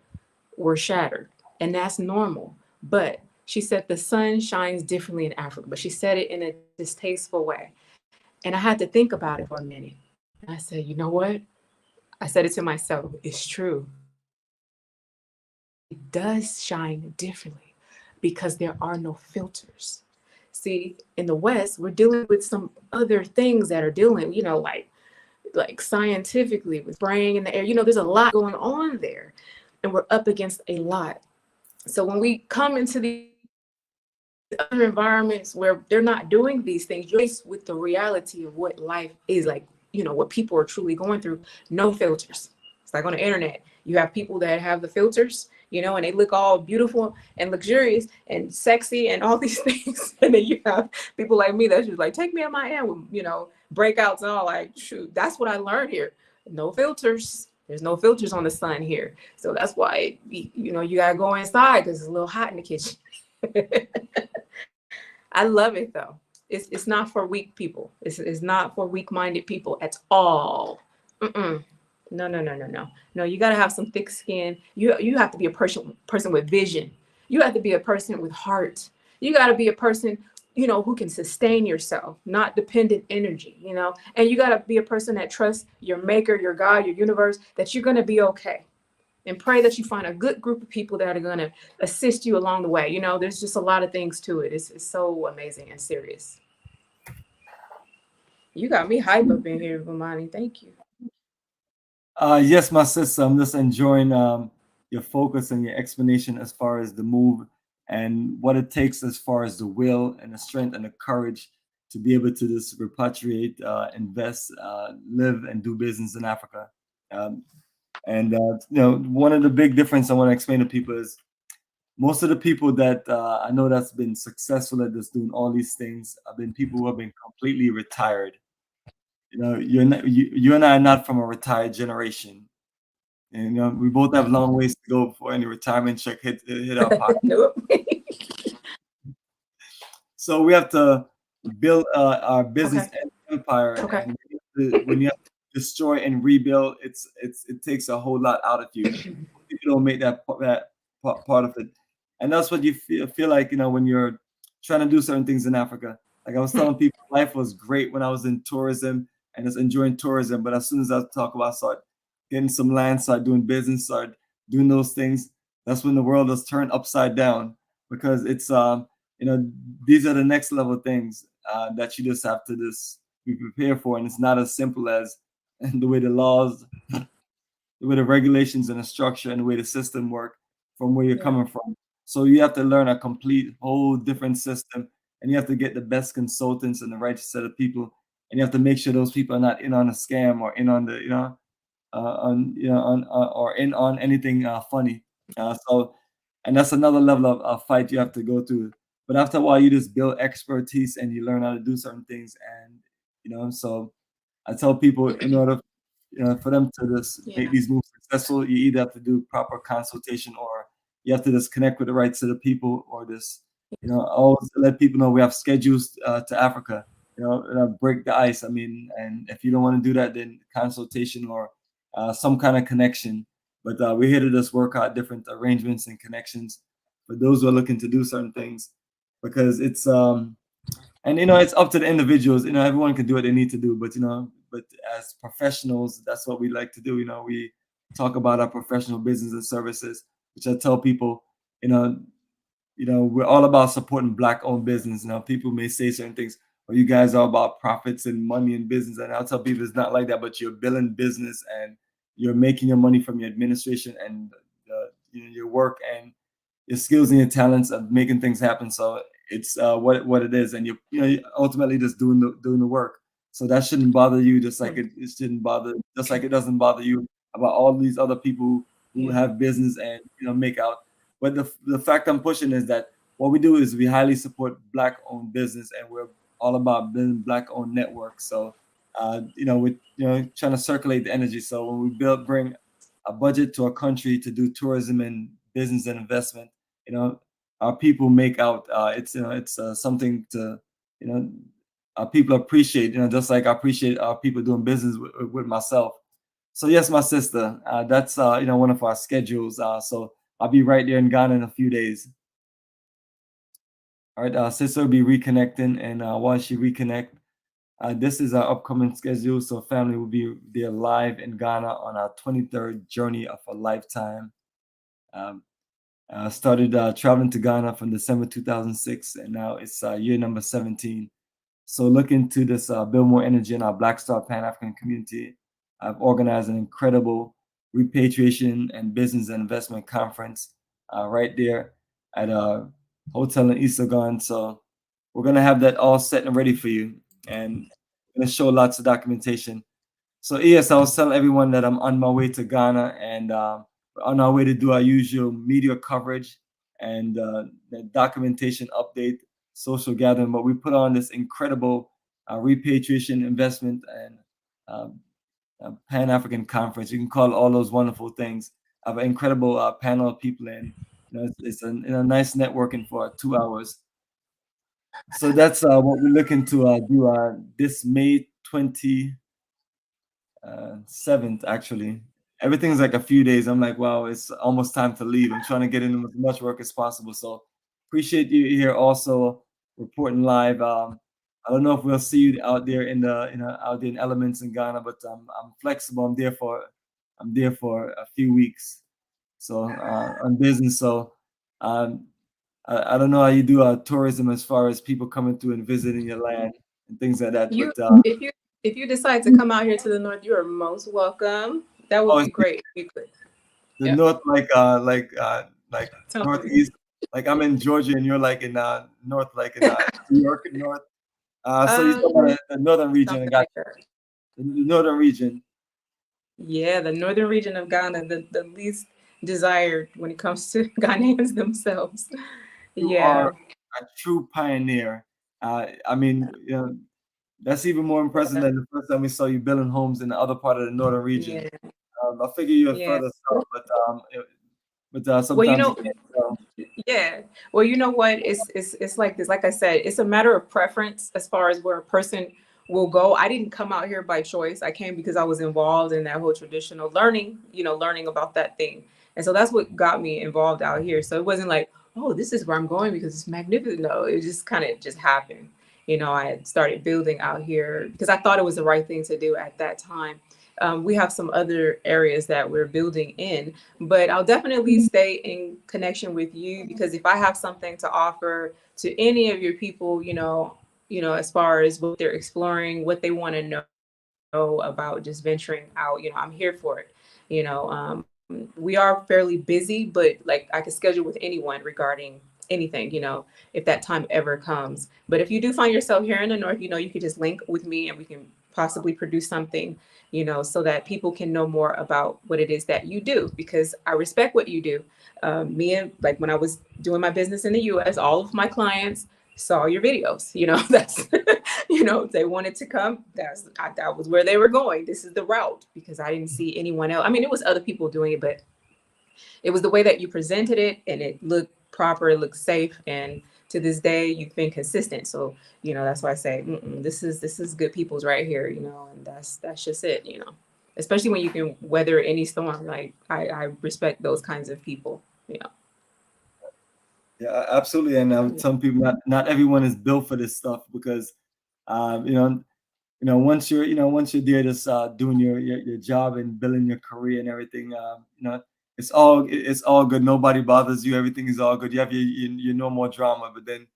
were shattered, and that's normal. But she said the sun shines differently in Africa, but she said it in a distasteful way. And I had to think about it for a minute. And I said, you know what? I said it to myself, it's true. It does shine differently because there are no filters. See, in the West, we're dealing with some other things that are dealing, like scientifically with spraying in the air. There's a lot going on there, and we're up against a lot. So when we come into the other environments where they're not doing these things, you're faced with the reality of what life is like, what people are truly going through. No filters. It's like on the internet. You have people that have the filters, and they look all beautiful and luxurious and sexy and all these things. And then you have people like me that's just like, take me at my end with, breakouts and all. Like, shoot, that's what I learned here. No filters. There's no filters on the sun here. So that's why, you got to go inside because it's a little hot in the kitchen. I love it though. It's not for weak people. It's not for weak-minded people at all. Mm-mm. No, no, no, no, no. No, you got to have some thick skin. You have to be a person with vision. You have to be a person with heart. You got to be a person, who can sustain yourself, not dependent energy, and you got to be a person that trusts your maker, your God, your universe, that you're going to be okay. And pray that you find a good group of people that are going to assist you along the way. There's just a lot of things to it. It's so amazing and serious. You got me hype up in here, Bomani. Thank you. Yes, my sister, I'm just enjoying your focus and your explanation as far as the move and what it takes as far as the will and the strength and the courage to be able to just repatriate, invest, live and do business in Africa. And one of the big difference I want to explain to people is most of the people that I know that's been successful at just doing all these things have been people who have been completely retired. You know, you and I are not from a retired generation. And, you know, we both have long ways to go before any retirement check hit our pocket. Nope. So we have to build our business Okay. empire, Okay. and when you have to destroy and rebuild, it takes a whole lot out of you. People don't make that part of it, and that's what you feel like, you know, when you're trying to do certain things in Africa. Like I was telling people, life was great when I was in tourism and just enjoying tourism, but as soon as I talk about start getting some land, start doing business, start doing those things, that's when the world is turned upside down, because it's you know, these are the next level things that you just have to just be prepared for, and it's not as simple as the way the laws, the way the regulations and the structure and the way the system work from where you're coming from. So you have to learn a complete whole different system, and you have to get the best consultants and the right set of people, and you have to make sure those people are not in on a scam or in on the, you know, on, you know, on or in on anything funny. So, and that's another level of fight you have to go through. But after a while, you just build expertise and you learn how to do certain things. And, you know, so I tell people, in order, you know, for them to just make these moves successful, you either have to do proper consultation, or you have to just connect with the right set of people, or just, you know, always let people know we have schedules to Africa, you know, break the ice. I mean, and if you don't want to do that, then consultation or some kind of connection. But we're here to just work out different arrangements and connections for those who are looking to do certain things, because it's and, you know, it's up to the individuals. You know, everyone can do what they need to do, but, you know, but as professionals, that's what we like to do. You know, we talk about our professional business and services, which I tell people, you know, we're all about supporting Black-owned business. You know, people may say certain things, or you guys are about profits and money and business, and I'll tell people it's not like that. But you're building business, and you're making your money from your administration and you know, your work and your skills and your talents of making things happen. So it's what it is, and you know, you're ultimately just doing the work. So that shouldn't bother you, just like it shouldn't bother, just like it doesn't bother you about all these other people who have business and, you know, make out. But the fact I'm pushing is that what we do is we highly support Black-owned business, and we're all about building Black-owned networks. So you know, we, you know, trying to circulate the energy. So when we bring a budget to a country to do tourism and business and investment, you know, our people make out. It's, you know, it's something to, you know, our people appreciate. You know, just like I appreciate our people doing business with myself. So yes, my sister, that's you know, one of our schedules. So I'll be right there in Ghana in a few days. All right, sister will be reconnecting, and while she reconnect, this is our upcoming schedule. So family will be there live in Ghana on our 23rd journey of a lifetime. Um, started traveling to Ghana from December 2006, and now it's year number 17. So look into this, build more energy in our Black Star Pan-African community. I've organized an incredible repatriation and business and investment conference right there at a hotel in Isagan. So we're gonna have that all set and ready for you, and gonna show lots of documentation. So yes, I was telling everyone that I'm on my way to Ghana, and we're on our way to do our usual media coverage and the documentation update, social gathering. But we put on this incredible repatriation, investment, and Pan-African conference. You can call it all those wonderful things. I have an incredible panel of people, and, you know, it's a nice networking for 2 hours. So that's what we're looking to do this May 27th, actually. Everything's like a few days. I'm like, wow, it's almost time to leave. I'm trying to get in as much work as possible. So appreciate you here also reporting live. I don't know if we'll see you out there in the, you know, out there in elements in Ghana, but I'm flexible. I'm there for a few weeks. So on business. So I don't know how you do tourism as far as people coming through and visiting your land and things like that. You, But if you decide to come out here to the north, you are most welcome. That would oh, be great. Be good. the Yeah. north, like Totally. northeast, like I'm in Georgia and you're like in north, like in New York north. So you're talking about the northern region. I Something got like that. the northern region. Yeah, the northern region of Ghana, the least desired when it comes to Ghanaians themselves. You are Yeah, a true pioneer. I mean, you know, that's even more impressive than the first time we saw you building homes in the other part of the northern region. yeah, I figure you're yeah. further south, but Well, you sometimes you know, can't tell. yeah. Well, you know what? It's like this. Like I said, it's a matter of preference as far as where a person will go. I didn't come out here by choice. I came because I was involved in that whole traditional learning, learning about that thing. And so that's what got me involved out here. So it wasn't like, oh, this is where I'm going because it's magnificent. No, it just kind of just happened. I had started building out here because I thought it was the right thing to do at that time. We have some other areas that we're building in, but I'll definitely stay in connection with you because if I have something to offer to any of your people, as far as what they're exploring, what they want to know about just venturing out, I'm here for it. We are fairly busy, but like I can schedule with anyone regarding anything, if that time ever comes. But if you do find yourself here in the north, you could just link with me and we can possibly produce something, so that people can know more about what it is that you do because I respect what you do. Me and like when I was doing my business in the US, all of my clients saw your videos. That's they wanted to come. That was where they were going. This is the route because I didn't see anyone else. I mean, it was other people doing it, but it was the way that you presented it and it looked proper, it looked safe, and to this day you've been consistent. So that's why I say this is good people's right here, and that's just it, especially when you can weather any storm. Like I respect those kinds of people. Yeah, absolutely. And I would tell people not everyone is built for this stuff because, um, you know, once you're there, just doing your job and building your career and everything, it's all good. Nobody bothers you. Everything is all good. You have your no more drama. But then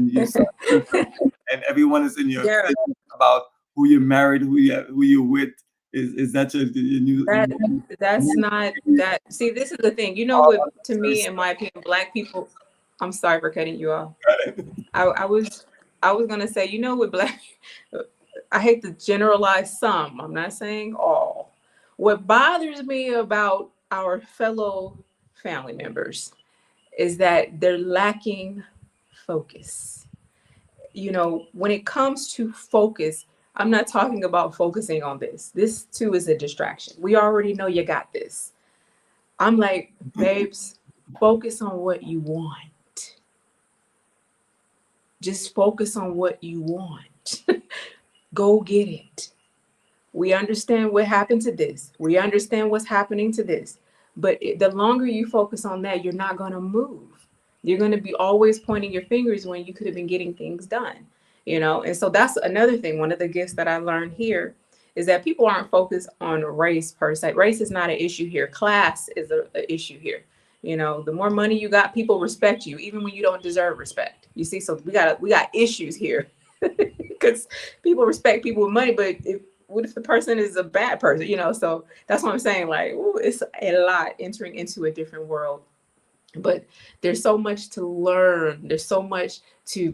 you start doing something, and everyone is in your Yeah, business about who you're married, who you're with. Is that your that new that's not that. See, this is the thing. all With to unnecessary me, in stuff? my opinion, Black people. I'm sorry for cutting you off. I was gonna say, with Black, I hate to generalize some. I'm not saying all. What bothers me about our fellow family members is that they're lacking focus. When it comes to focus, I'm not talking about focusing on this. This too is a distraction. We already know you got this. I'm like, babes, focus on what you want. Just focus on what you want. Go get it. We understand what happened to this. We understand what's happening to this. But the longer you focus on that, you're not going to move. You're going to be always pointing your fingers when you could have been getting things done. And so that's another thing. One of the gifts that I learned here is that people aren't focused on race per se. Race is not an issue here. Class is a issue here. The more money you got, people respect you, even when you don't deserve respect. You see, so we got issues here because people respect people with money, but what if the person is a bad person? So that's what I'm saying. Like, ooh, it's a lot entering into a different world. But there's so much to learn. There's so much to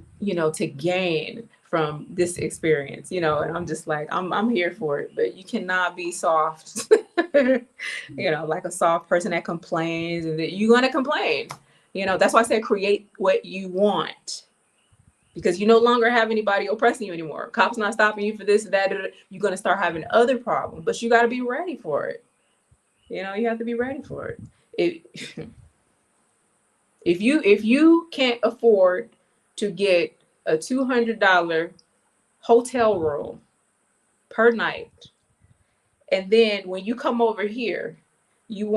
gain from this experience. And I'm just like, I'm here for it. But you cannot be soft, like a soft person that complains and that you're gonna complain. That's why I said create what you want because you no longer have anybody oppressing you anymore. Cops not stopping you for this and that. You're going to start having other problems, but you got to be ready for it. You have to be ready for it. If if you can't afford to get a $200 hotel room per night, and then when you come over here, you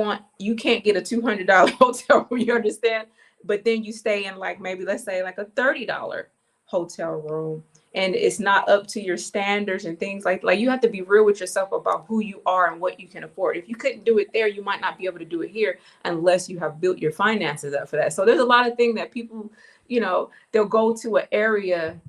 can't get a $200 hotel room. You understand? But then you stay in like maybe let's say like a $30 hotel room, and it's not up to your standards and things like you have to be real with yourself about who you are and what you can afford. If you couldn't do it there, you might not be able to do it here unless you have built your finances up for that. So there's a lot of things that people, they'll go to an area,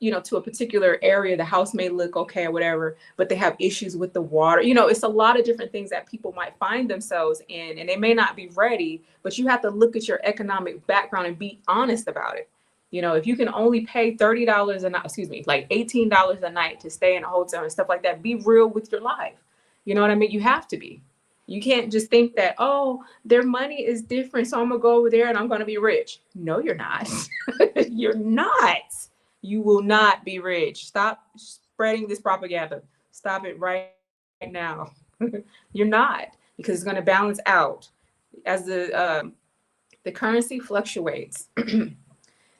to a particular area, the house may look okay or whatever, but they have issues with the water. It's a lot of different things that people might find themselves in, and they may not be ready, but you have to look at your economic background and be honest about it. If you can only pay $30 a night, like $18 a night to stay in a hotel and stuff like that, be real with your life. You know what I mean? You have to be. You can't just think that, oh, their money is different, so I'm gonna go over there and I'm gonna be rich. No, you're not. You're not. You will not be rich. Stop spreading this propaganda. Stop it right now. You're not, because it's gonna balance out as the currency fluctuates.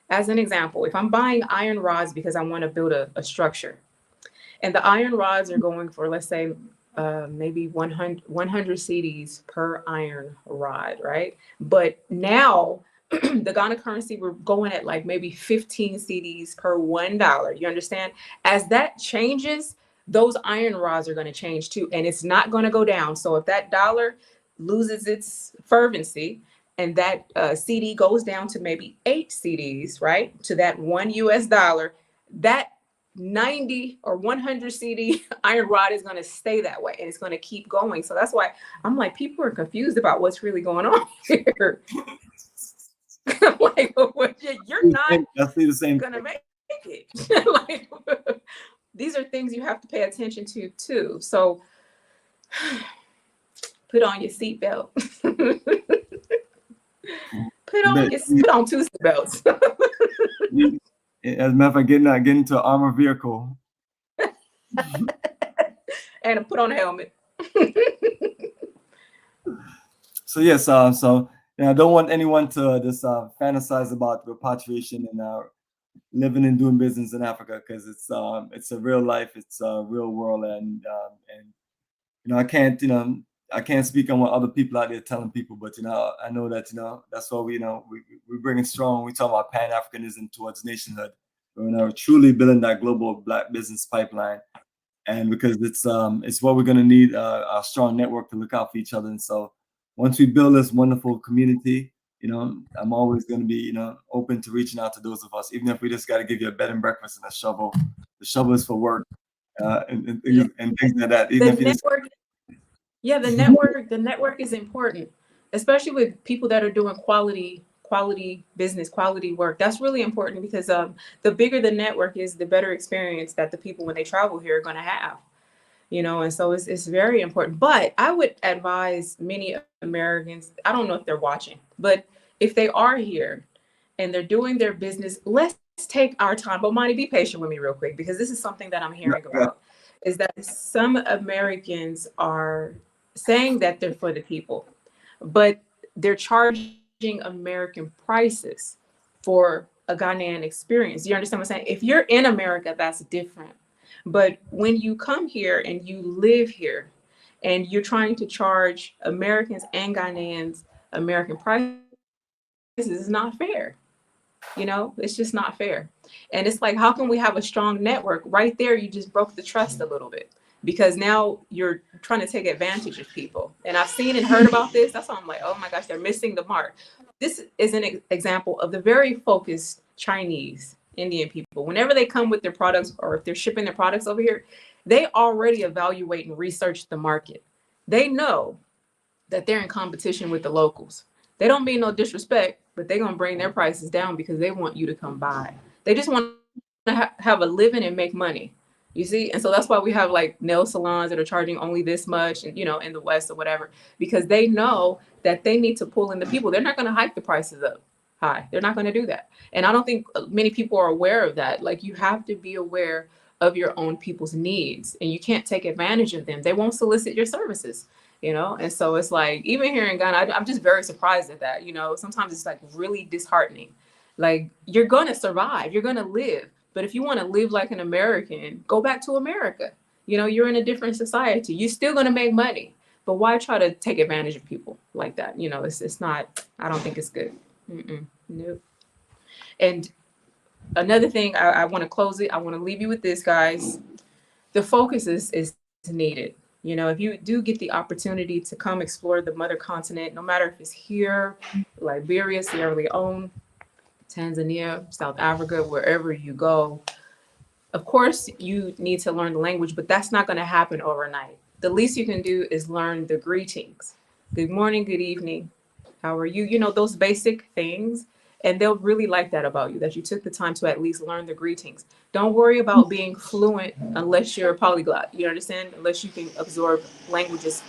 As an example, if I'm buying iron rods because I want to build a structure, and the iron rods are going for, let's say, maybe 100 cedis per iron rod, right? But now the Ghana currency, we're going at like maybe 15 cedis per $1. You understand? As that changes, those iron rods are going to change too, and it's not going to go down. So if that dollar loses its fervency and that CD goes down to maybe 8 CDs, right, to that $1, that 90 or 100 CD iron rod is going to stay that way, and it's going to keep going. So that's why I'm like, people are confused about what's really going on here. Like, you're not going to make it. Like, these are things you have to pay attention to too. So put on your seatbelt. Put on two seatbelts. As a matter of fact, get into an armored vehicle. And put on a helmet. So yes, so I don't want anyone to just fantasize about repatriation and living and doing business in Africa, because it's a real life, it's a real world, and I can't speak on what other people out there telling people, but I know that that's why we bring it strong. We talk about Pan-Africanism towards nationhood. We're truly building that global Black business pipeline, and because it's what we're going to need, a strong network to look out for each other. And so once we build this wonderful community, I'm always going to be open to reaching out to those of us, even if we just got to give you a bed and breakfast and a shovel. The shovel is for work, and things like that. Even if the network is important, especially with people that are doing quality business, quality work. That's really important, because the bigger the network is, the better experience that the people when they travel here are going to have. And so it's very important. But I would advise many Americans, I don't know if they're watching, but if they are here and they're doing their business, let's take our time. Bomani, be patient with me real quick, because this is something that I'm hearing about, is that some Americans are saying that they're for the people, but they're charging American prices for a Ghanaian experience. You understand what I'm saying? If you're in America, that's different. But when you come here and you live here and you're trying to charge Americans and Ghanaians American prices, it's not fair. It's just not fair. And it's like, how can we have a strong network? Right there, you just broke the trust a little bit, because now you're trying to take advantage of people. And I've seen and heard about this. That's why I'm like, oh my gosh, they're missing the mark. This is an example of the very focused Chinese, Indian people. Whenever they come with their products, or if they're shipping their products over here, they already evaluate and research the market. They know that they're in competition with the locals. They don't mean no disrespect, but they're going to bring their prices down because they want you to come buy. They just want to have a living and make money. You see? And so that's why we have like nail salons that are charging only this much, and in the West or whatever, because they know that they need to pull in the people. They're not going to hike the prices up high. They're not going to do that. And I don't think many people are aware of that. Like, you have to be aware of your own people's needs, and you can't take advantage of them. They won't solicit your services. And so it's like, even here in Ghana, I'm just very surprised at that. Sometimes it's like really disheartening. Like, you're going to survive, you're going to live. But if you want to live like an American, go back to America. You're in a different society. You're still going to make money. But why try to take advantage of people like that? It's not, I don't think it's good. Nope. And another thing, I want to close it. I want to leave you with this, guys. The focus is needed. If you do get the opportunity to come explore the mother continent, no matter if it's here, Liberia, Sierra Leone, Tanzania, South Africa, wherever you go, of course you need to learn the language, but that's not going to happen overnight. The least you can do is learn the greetings. Good morning, good evening, how are you? Those basic things. And they'll really like that about you, that you took the time to at least learn the greetings. Don't worry about being fluent unless you're a polyglot. You understand? Unless you can absorb languages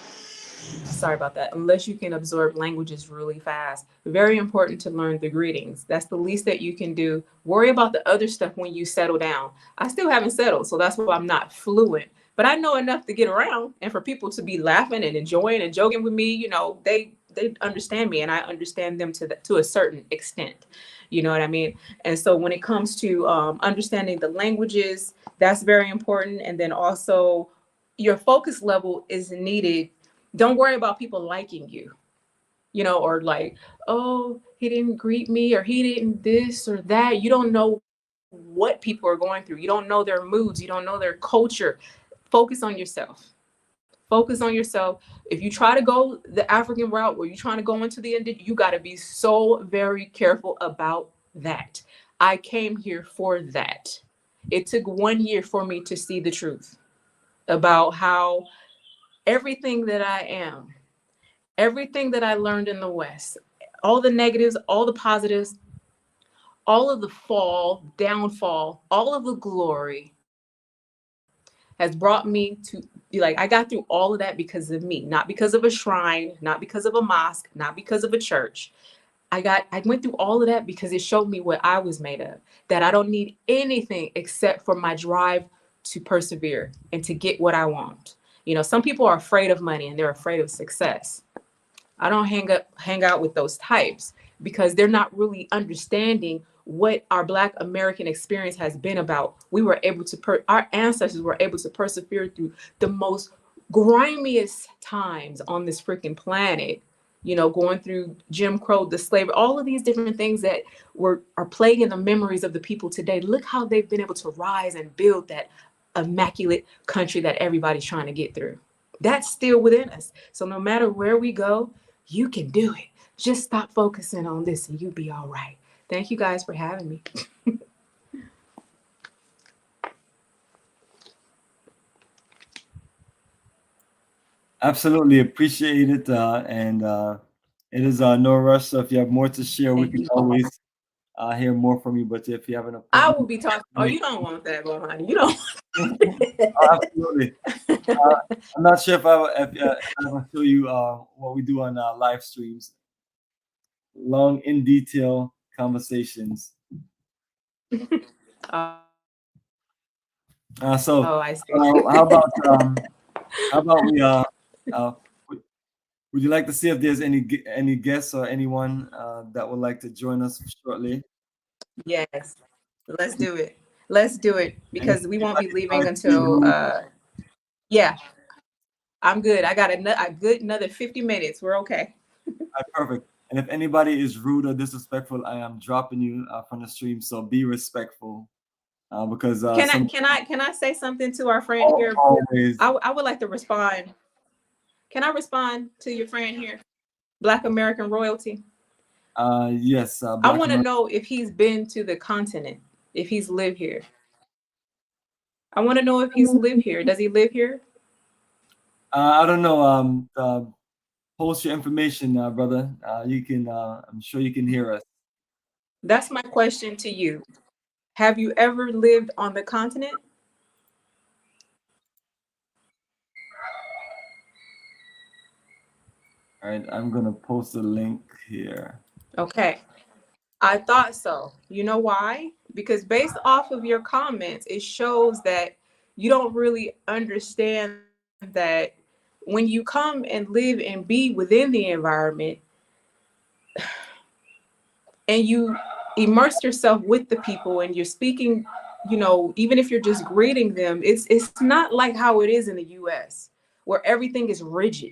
sorry about that, unless you can absorb languages really fast. Very important to learn the greetings. That's the least that you can do. Worry about the other stuff when you settle down. I still haven't settled, so that's why I'm not fluent. But I know enough to get around and for people to be laughing and enjoying and joking with me. You know, they understand me and I understand them to a certain extent. You know what I mean? And so when it comes to understanding the languages, that's very important. And then also your focus level is needed. Don't worry about people liking you, you know, or like, oh, he didn't greet me or he didn't this or that. You don't know what people are going through. You don't know their moods. You don't know their culture. Focus on yourself. Focus on yourself. If you try to go the African route where you're trying to go into the end, you got to be so very careful about that. I came here for that. It took 1 year for me to see the truth about how everything that I am, everything that I learned in the West, all the negatives, all the positives, all of the fall, downfall, all of the glory has brought me to be like, I got through all of that because of me, not because of a shrine, not because of a mosque, not because of a church. I went through all of that because it showed me what I was made of, that I don't need anything except for my drive to persevere and to get what I want. You know, some people are afraid of money and they're afraid of success. I don't hang out with those types because they're not really understanding what our Black American experience has been about. We were able to, our ancestors were able to persevere through the most grimiest times on this freaking planet. You know, going through Jim Crow, the slavery, all of these different things that are playing in the memories of the people today. Look how they've been able to rise and build that immaculate country that everybody's trying to get through. That's still within us. So no matter where we go, you can do it. Just stop focusing on this and you'll be all right. Thank you guys for having me. Absolutely appreciate it. And it is no rush. So if you have more to share, we can always hear more from you. But if you have an appointment, I will be talking. Oh, you don't want that, Bomani. You don't. Oh, absolutely. I'm not sure if I will show you what we do on live streams. Long, in detail conversations. Oh, So I see. how about we would you like to see if there's any guests or anyone that would like to join us shortly? Yes, let's do it. Let's do it because we won't be leaving until. Yeah, I'm good. I got a good another 50 minutes. We're okay. Perfect. And if anybody is rude or disrespectful, I am dropping you from the stream. So be respectful, because Can I say something to our friend here? always. I would like to respond. Can I respond to your friend here, Black American royalty? Yes. I want to know if he's been to the continent, if he's lived here. I want to know if he's lived here. Does he live here? I don't know. Post your information, brother. You can. I'm sure you can hear us. That's my question to you. Have you ever lived on the continent? All right. I'm gonna post a link here. Okay. I thought so. You know why? Because based off of your comments, it shows that you don't really understand that when you come and live and be within the environment and you immerse yourself with the people and you're speaking, you know, even if you're just greeting them, it's not like how it is in the US where everything is rigid.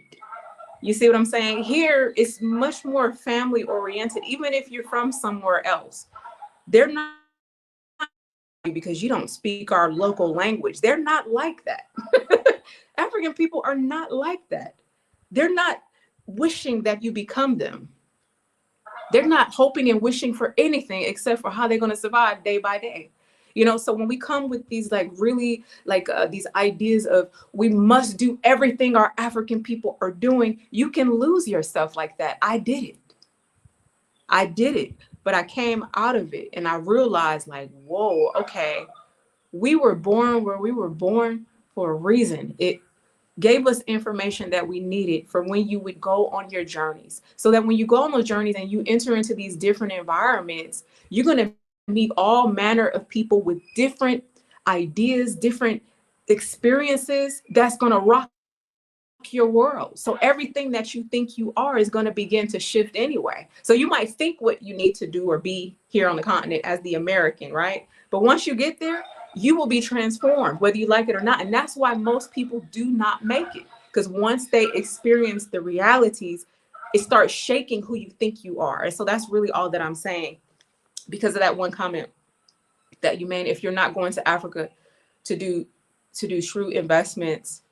You see what I'm saying? Here it's much more family oriented, even if you're from somewhere else. They're not, because you don't speak our local language. They're not like that. African people are not like that. They're not wishing that you become them. They're not hoping and wishing for anything except for how they're going to survive day by day. You know, so when we come with these like really like these ideas of we must do everything our African people are doing, you can lose yourself like that. I did it, but I came out of it and I realized like, whoa, okay, we were born where we were born for a reason. gave us information that we needed for when you would go on your journeys. So that when you go on those journeys and you enter into these different environments, you're going to meet all manner of people with different ideas, different experiences that's going to rock your world. So everything that you think you are is going to begin to shift anyway. So you might think what you need to do or be here on the continent as the American, right? But once you get there, you will be transformed, whether you like it or not. And that's why most people do not make it, because once they experience the realities, it starts shaking who you think you are. And so that's really all that I'm saying, because of that one comment that you made. If you're not going to Africa to do shrewd investments,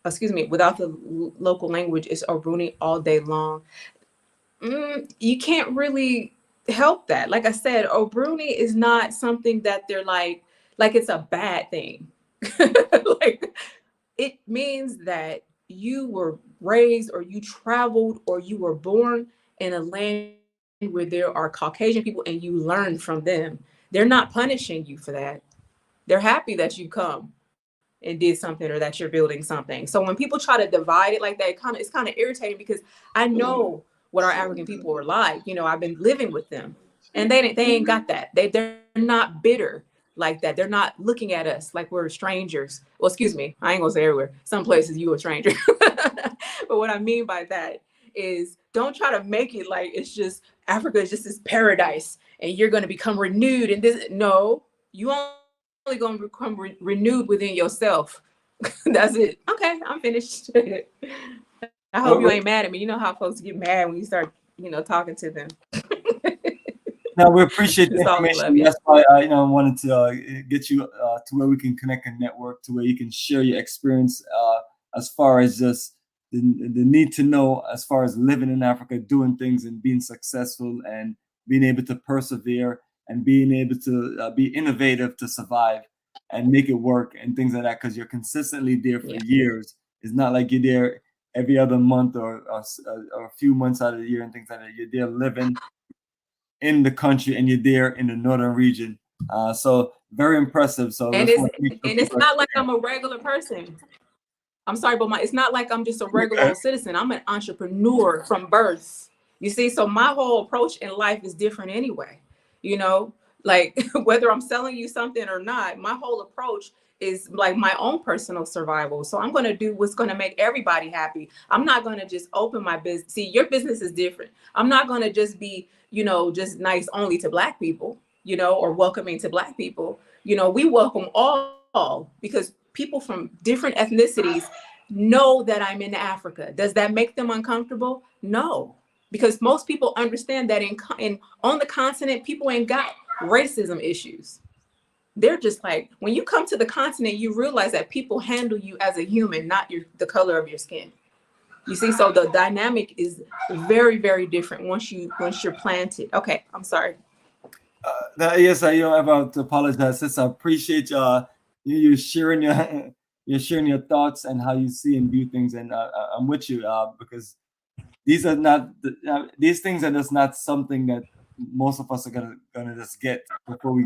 without the local language, it's Oruni all day long. You can't really help that. Like I said, Oruni is not something that they're like it's a bad thing. Like, it means that you were raised or you traveled or you were born in a land where there are Caucasian people and you learn from them. They're not punishing you for that. They're happy that you come and did something, or that you're building something. So when people try to divide it like that, it's kind of irritating, because I know what our African people are like. You know, I've been living with them, and they ain't got that. They're not bitter like that. They're not looking at us like we're strangers. Well, excuse me, I ain't gonna say everywhere. Some places you a stranger. But what I mean by that is, don't try to make it like it's just Africa is just this paradise and you're going to become renewed. And this, no, you only going to become renewed within yourself. That's it. Okay, I'm finished. I hope you ain't mad at me. You know how folks get mad when you start, talking to them. No, we appreciate the information. That's why I, wanted to get you to where we can connect and network, to where you can share your experience as far as just the need to know, as far as living in Africa, doing things and being successful and being able to persevere and being able to be innovative to survive and make it work and things like that, because you're consistently there for years. It's not like you're there every other month or a few months out of the year and things like that. You're there living in the country, and you're there in the northern region. So very impressive. So and it's not like I'm a regular person. I'm sorry, but it's not like I'm just a regular citizen. I'm an entrepreneur from birth. You see, so my whole approach in life is different anyway. Like whether I'm selling you something or not, my whole approach is like my own personal survival. So I'm going to do what's going to make everybody happy. I'm not going to just open my business. See, your business is different. I'm not going to just be, just nice only to Black people, or welcoming to Black people. We welcome all, because people from different ethnicities know that I'm in Africa. Does that make them uncomfortable? No, because most people understand that on the continent, people ain't got racism issues. They're just like, when you come to the continent, you realize that people handle you as a human, not the color of your skin. You see, so the dynamic is very, very different once you're planted. Okay, I'm sorry. Yes, I don't ever to apologize. Sis, I appreciate you sharing your thoughts and how you see and view things, and I'm with you because these things are just not something that most of us are gonna just get before we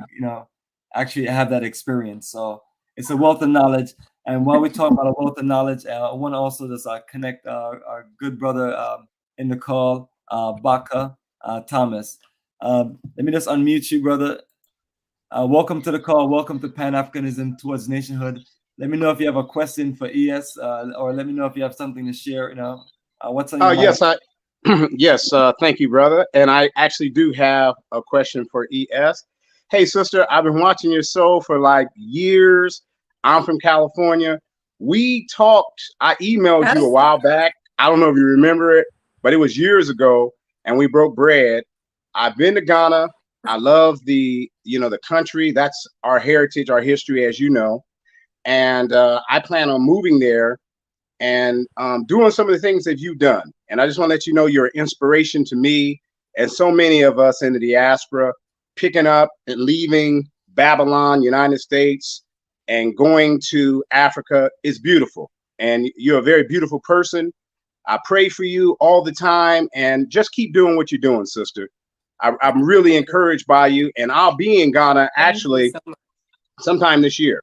actually have that experience. So it's a wealth of knowledge. And while we're talking about a wealth of knowledge, I want to also just connect our good brother in the call, Baka Thomas. Let me just unmute you, brother. Welcome to the call. Welcome to Pan-Africanism Towards Nationhood. Let me know if you have a question for ES, or let me know if you have something to share. What's on your mind? Yes, thank you, brother. And I actually do have a question for ES. Hey, sister, I've been watching your show for like years. I'm from California. We talked, I emailed you a while back. I don't know if you remember it, but it was years ago, and we broke bread. I've been to Ghana. I love the country. That's our heritage, our history, as you know. And I plan on moving there and doing some of the things that you've done. And I just want to let you know you're an inspiration to me and so many of us in the diaspora, picking up and leaving Babylon, United States, and going to Africa is beautiful. And you're a very beautiful person. I pray for you all the time, and just keep doing what you're doing, sister. I'm really encouraged by you, and I'll be in Ghana actually sometime this year.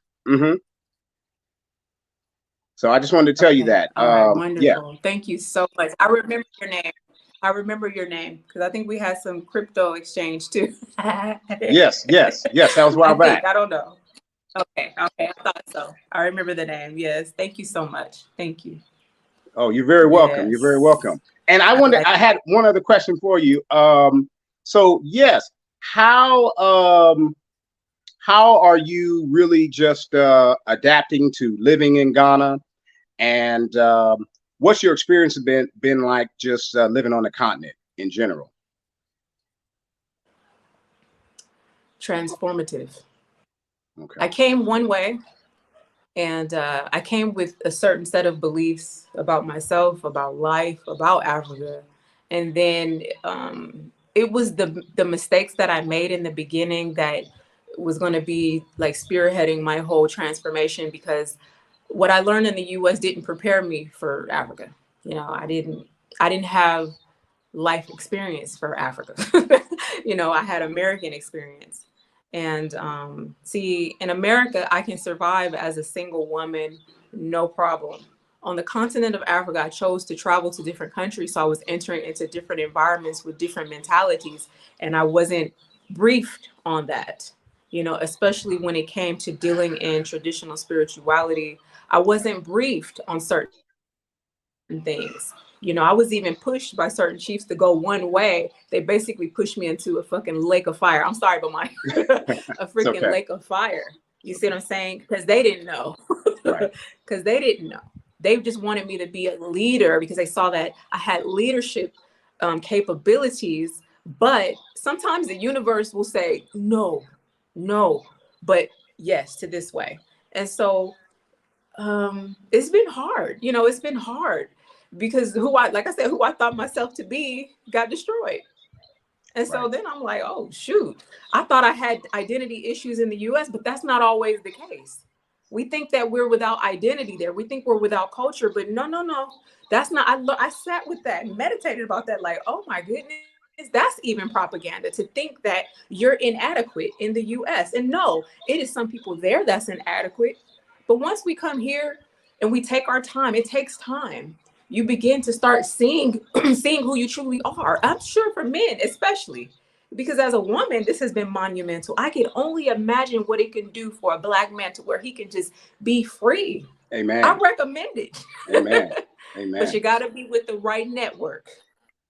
So I just wanted to tell you Okay. that. All right. Yeah. Wonderful. Thank you so much. I remember your name. I remember your name because I think we had some crypto exchange too. Yes. Yes. Yes. That was a I while back. think. I don't know. Okay. Okay. I thought so. I remember the name. Yes. Thank you so much. Thank you. Oh, you're very welcome. You're very Yes. welcome. And I had one other question for you. So yes, how are you really just adapting to living in Ghana? And what's your experience been like just living on the continent in general? Transformative. Okay. I came one way, and I came with a certain set of beliefs about myself, about life, about Africa. And then it was the mistakes that I made in the beginning that was going to be like spearheading my whole transformation, because what I learned in the US didn't prepare me for Africa. You know, I didn't have life experience for Africa. You know, I had American experience. And see, in America, I can survive as a single woman, no problem. On the continent of Africa, I chose to travel to different countries. So I was entering into different environments with different mentalities. And I wasn't briefed on that, you know, especially when it came to dealing in traditional spirituality. I wasn't briefed on certain things. You know, I was even pushed by certain chiefs to go one way. They basically pushed me into a fucking lake of fire. I'm sorry, but a freaking okay. lake of fire. You see what I'm saying? Because they didn't know. Right. Because they didn't know. They just wanted me to be a leader because they saw that I had leadership capabilities. But sometimes the universe will say no, no, but yes to this way. And so it's been hard. You know, it's been hard because like I said, who I thought myself to be got destroyed. And so Right. then I'm like, oh, shoot, I thought I had identity issues in the US, but that's not always the case. We think that we're without identity there. We think we're without culture, but no, no, no. That's not, I sat with that and meditated about that. Like, oh my goodness, that's even propaganda to think that you're inadequate in the US. And no, it is some people there that's inadequate. But once we come here and we take our time, it takes time. You begin to start seeing seeing who you truly are. I'm sure for men, especially because as a woman, this has been monumental. I can only imagine what it can do for a Black man to where he can just be free. Amen. I recommend it. Amen. Amen. But you got to be with the right network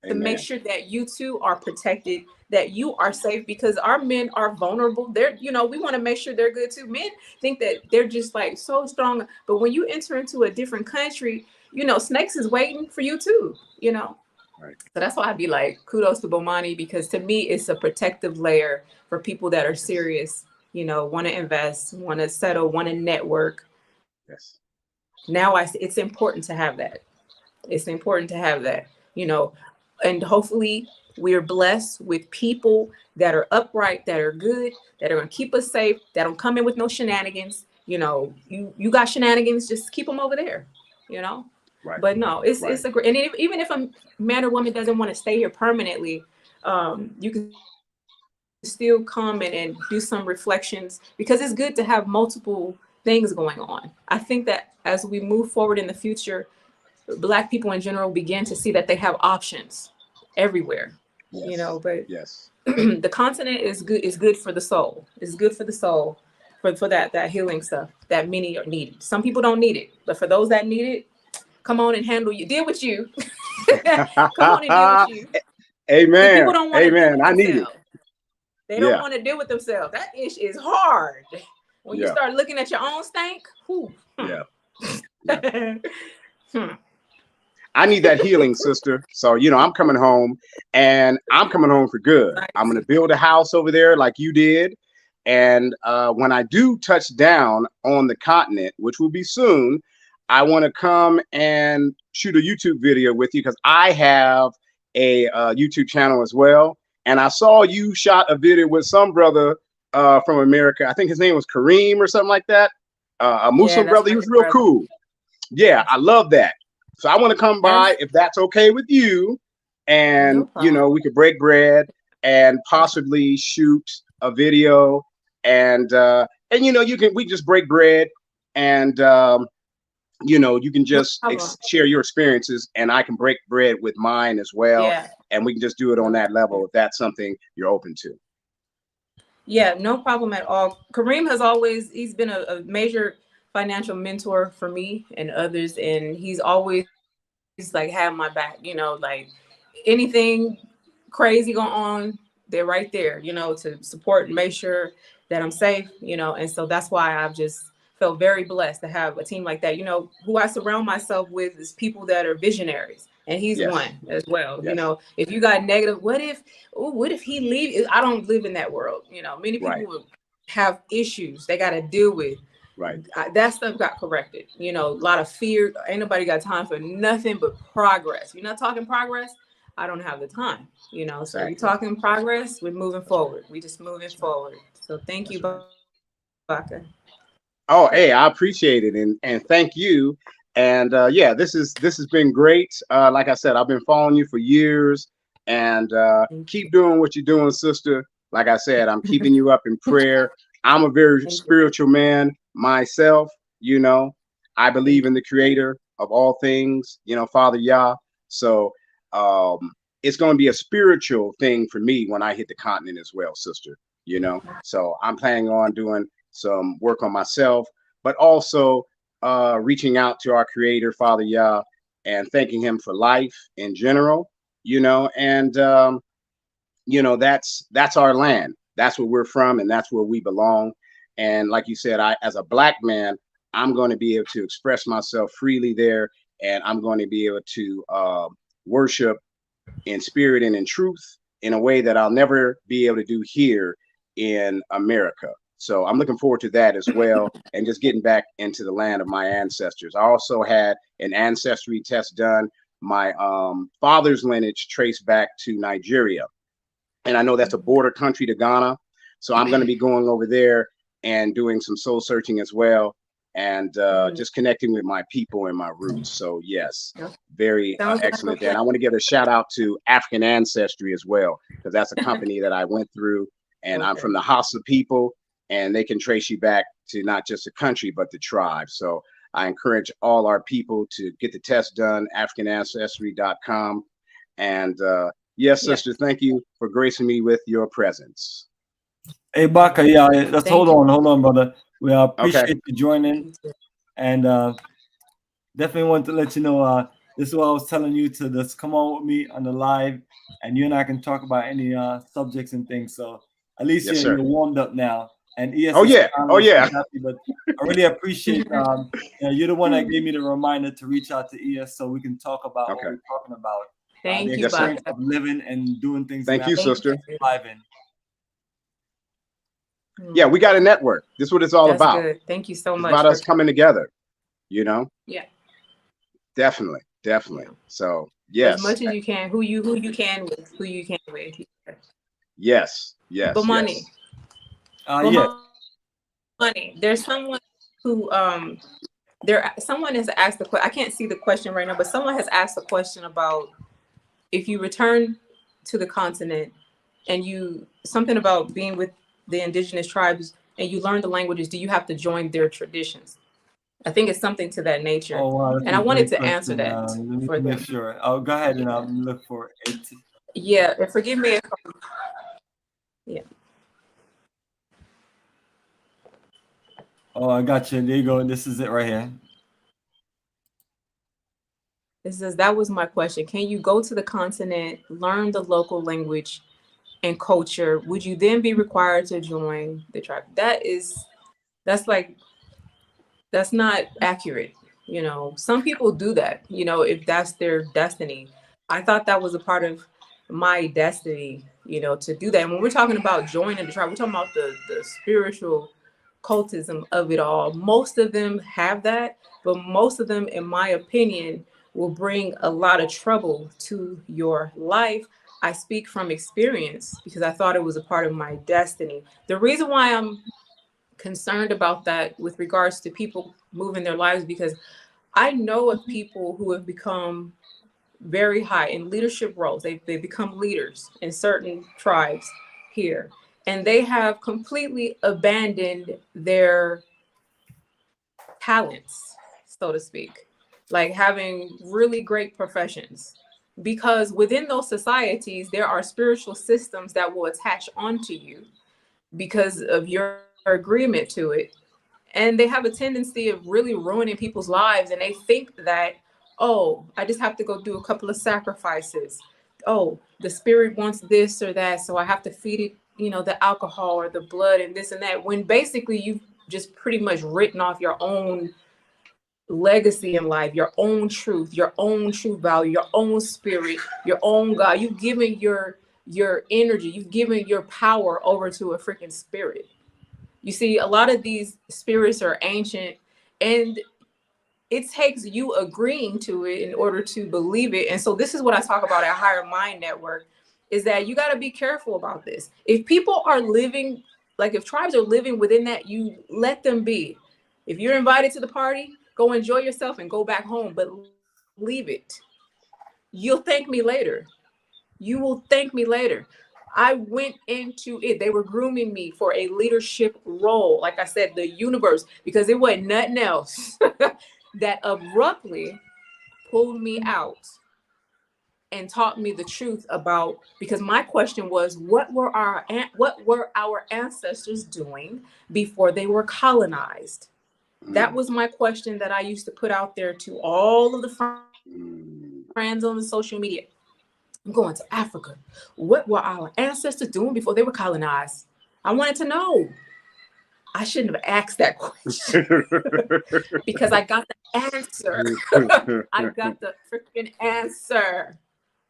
to make sure that you two are protected, that you are safe, because our men are vulnerable. They're, you know, we want to make sure they're good too. Men think that they're just like so strong, but when you enter into a different country, you know, snakes is waiting for you too, you know. Right. So that's why I'd be like, kudos to Bomani, because to me, it's a protective layer for people that are serious, you know, want to invest, want to settle, want to network. Yes. Now it's important to have that. It's important to have that, you know, and hopefully we're blessed with people that are upright, that are good, that are going to keep us safe, that don't come in with no shenanigans. You know, you got shenanigans, just keep them over there, you know. Right. But no, it's a great, and even if a man or woman doesn't want to stay here permanently, you can still come and do some reflections, because it's good to have multiple things going on. I think that as we move forward in the future, Black people in general begin to see that they have options everywhere. Yes. You know, but yes, the continent is good for the soul. It's good for the soul, for that healing stuff that many are needed. Some people don't need it, but for those that need it, come on and deal with you. Come on and deal with you. Amen. People don't want to deal with I need it. They don't want to deal with themselves. That ish is hard. When you start looking at your own stank, whew. I need that healing, sister. So, you know, I'm coming home, and I'm coming home for good. Nice. I'm going to build a house over there like you did. And when I do touch down on the continent, which will be soon, I want to come and shoot a YouTube video with you, because I have a YouTube channel as well. And I saw you shot a video with some brother from America. I think his name was Kareem or something like that. A Muslim brother. He was real cool. Yeah, I love that. So I want to come by, if that's okay with you, and you know, we could break bread and possibly shoot a video, and you know, we just break bread and you know, you can just problem. share your experiences, and I can break bread with mine as well. Yeah. And we can just do it on that level if that's something you're open to. Yeah, no problem at all. Kareem has always, he's been a major financial mentor for me and others, and he's always like had my back, you know, like anything crazy going on, they're right there, you know, to support and make sure that I'm safe, you know. And so that's why I've just felt very blessed to have a team like that. You know, who I surround myself with is people that are visionaries, and he's Yes. one as well. Yes. You know, if you got negative, what if he leave? I don't live in that world. You know, many people Right. will have issues they got to deal with. Right. That stuff got corrected. You know, a lot of fear. Ain't nobody got time for nothing but progress. You're not talking progress, I don't have the time. You know, so Exactly. you're talking progress, we're moving forward. We just moving forward. So thank you, Baka. Oh, hey, I appreciate it, and thank you. And yeah, this has been great. Like I said, I've been following you for years, and keep doing what you're doing, sister. Like I said, I'm keeping you up in prayer. I'm a very spiritual man myself. You know, I believe in the Creator of all things. You know, Father Yah. So it's going to be a spiritual thing for me when I hit the continent as well, sister. You know, so I'm planning on doing some work on myself, but also reaching out to our Creator, Father Yah, and thanking Him for life in general, you know. And you know, that's our land. That's where we're from, and that's where we belong. And like you said, I, as a Black man, I'm going to be able to express myself freely there, and I'm going to be able to worship in spirit and in truth in a way that I'll never be able to do here in America. So I'm looking forward to that as well, and just getting back into the land of my ancestors. I also had an ancestry test done. My father's lineage traced back to Nigeria, and I know that's a border country to Ghana. So I'm going to be going over there and doing some soul searching as well, and just connecting with my people and my roots. So yes, very excellent. And I want to give a shout out to African Ancestry as well, because that's a company that I went through, and I'm from the Hausa people, and they can trace you back to not just the country, but the tribe. So I encourage all our people to get the test done, AfricanAncestry.com. And yes, sister, thank you for gracing me with your presence. Hey, Baka, yeah, let's hold on, brother. We appreciate you joining, and definitely want to let you know this is what I was telling you to just come on with me on the live, and you and I can talk about any subjects and things. So at least you're warmed up now. And ES happy, but I really appreciate you're the one that gave me the reminder to reach out to ES so we can talk about what we're talking about. Thank the you, experience of living and doing things. Thank you, sister. Live in. Yeah, we got a network. This is what it's all about. Good. Thank you so much. It's about us coming together, you know? Yeah. Definitely. Yeah. So yes. As much as you can, who you can with. Yes. Bomani. Bomani. There's someone who someone has asked the question. I can't see the question right now, but someone has asked a question about if you return to the continent and something about being with the indigenous tribes and you learn the languages, do you have to join their traditions? I think it's something to that nature. Oh, wow, and I wanted to answer that. Let me make sure. Oh, go ahead and look for it. Yeah, and forgive me if yeah. Oh, I got you. There you go. This is it right here. It says, that was my question. Can you go to the continent, learn the local language and culture? Would you then be required to join the tribe? That's not accurate. You know, some people do that, you know, if that's their destiny. I thought that was a part of my destiny, you know, to do that. And when we're talking about joining the tribe, we're talking about the spiritual cultism of it all. Most of them have that, but most of them, in my opinion, will bring a lot of trouble to your life. I speak from experience because I thought it was a part of my destiny. The reason why I'm concerned about that with regards to people moving their lives, because I know of people who have become very high in leadership roles. They've become leaders in certain tribes here, and they have completely abandoned their talents. so to speak, like having really great professions. Because within those societies, there are spiritual systems that will attach onto you because of your agreement to it. And they have a tendency of really ruining people's lives. And they think that, oh, I just have to go do a couple of sacrifices. Oh, the spirit wants this or that, so I have to feed it, you know, the alcohol or the blood and this and that. When basically you've just pretty much written off your own legacy in life, your own truth, your own true value, your own spirit, your own God. You've given your energy, you've given your power over to a freaking spirit. You see, a lot of these spirits are ancient, and it takes you agreeing to it in order to believe it. And so this is what I talk about at Higher Mind Network, is that you got to be careful about this. If people are living, like if tribes are living within that, you let them be. If you're invited to the party, go enjoy yourself and go back home, but leave it. You'll thank me later. You will thank me later. I went into it. They were grooming me for a leadership role. Like I said, the universe, because it wasn't nothing else that abruptly pulled me out and taught me the truth about, because my question was, what were our ancestors doing before they were colonized? That was my question that I used to put out there to all of the friends on the social media. I'm going to Africa. What were our ancestors doing before they were colonized? I wanted to know. I shouldn't have asked that question because I got the answer. I got the freaking answer.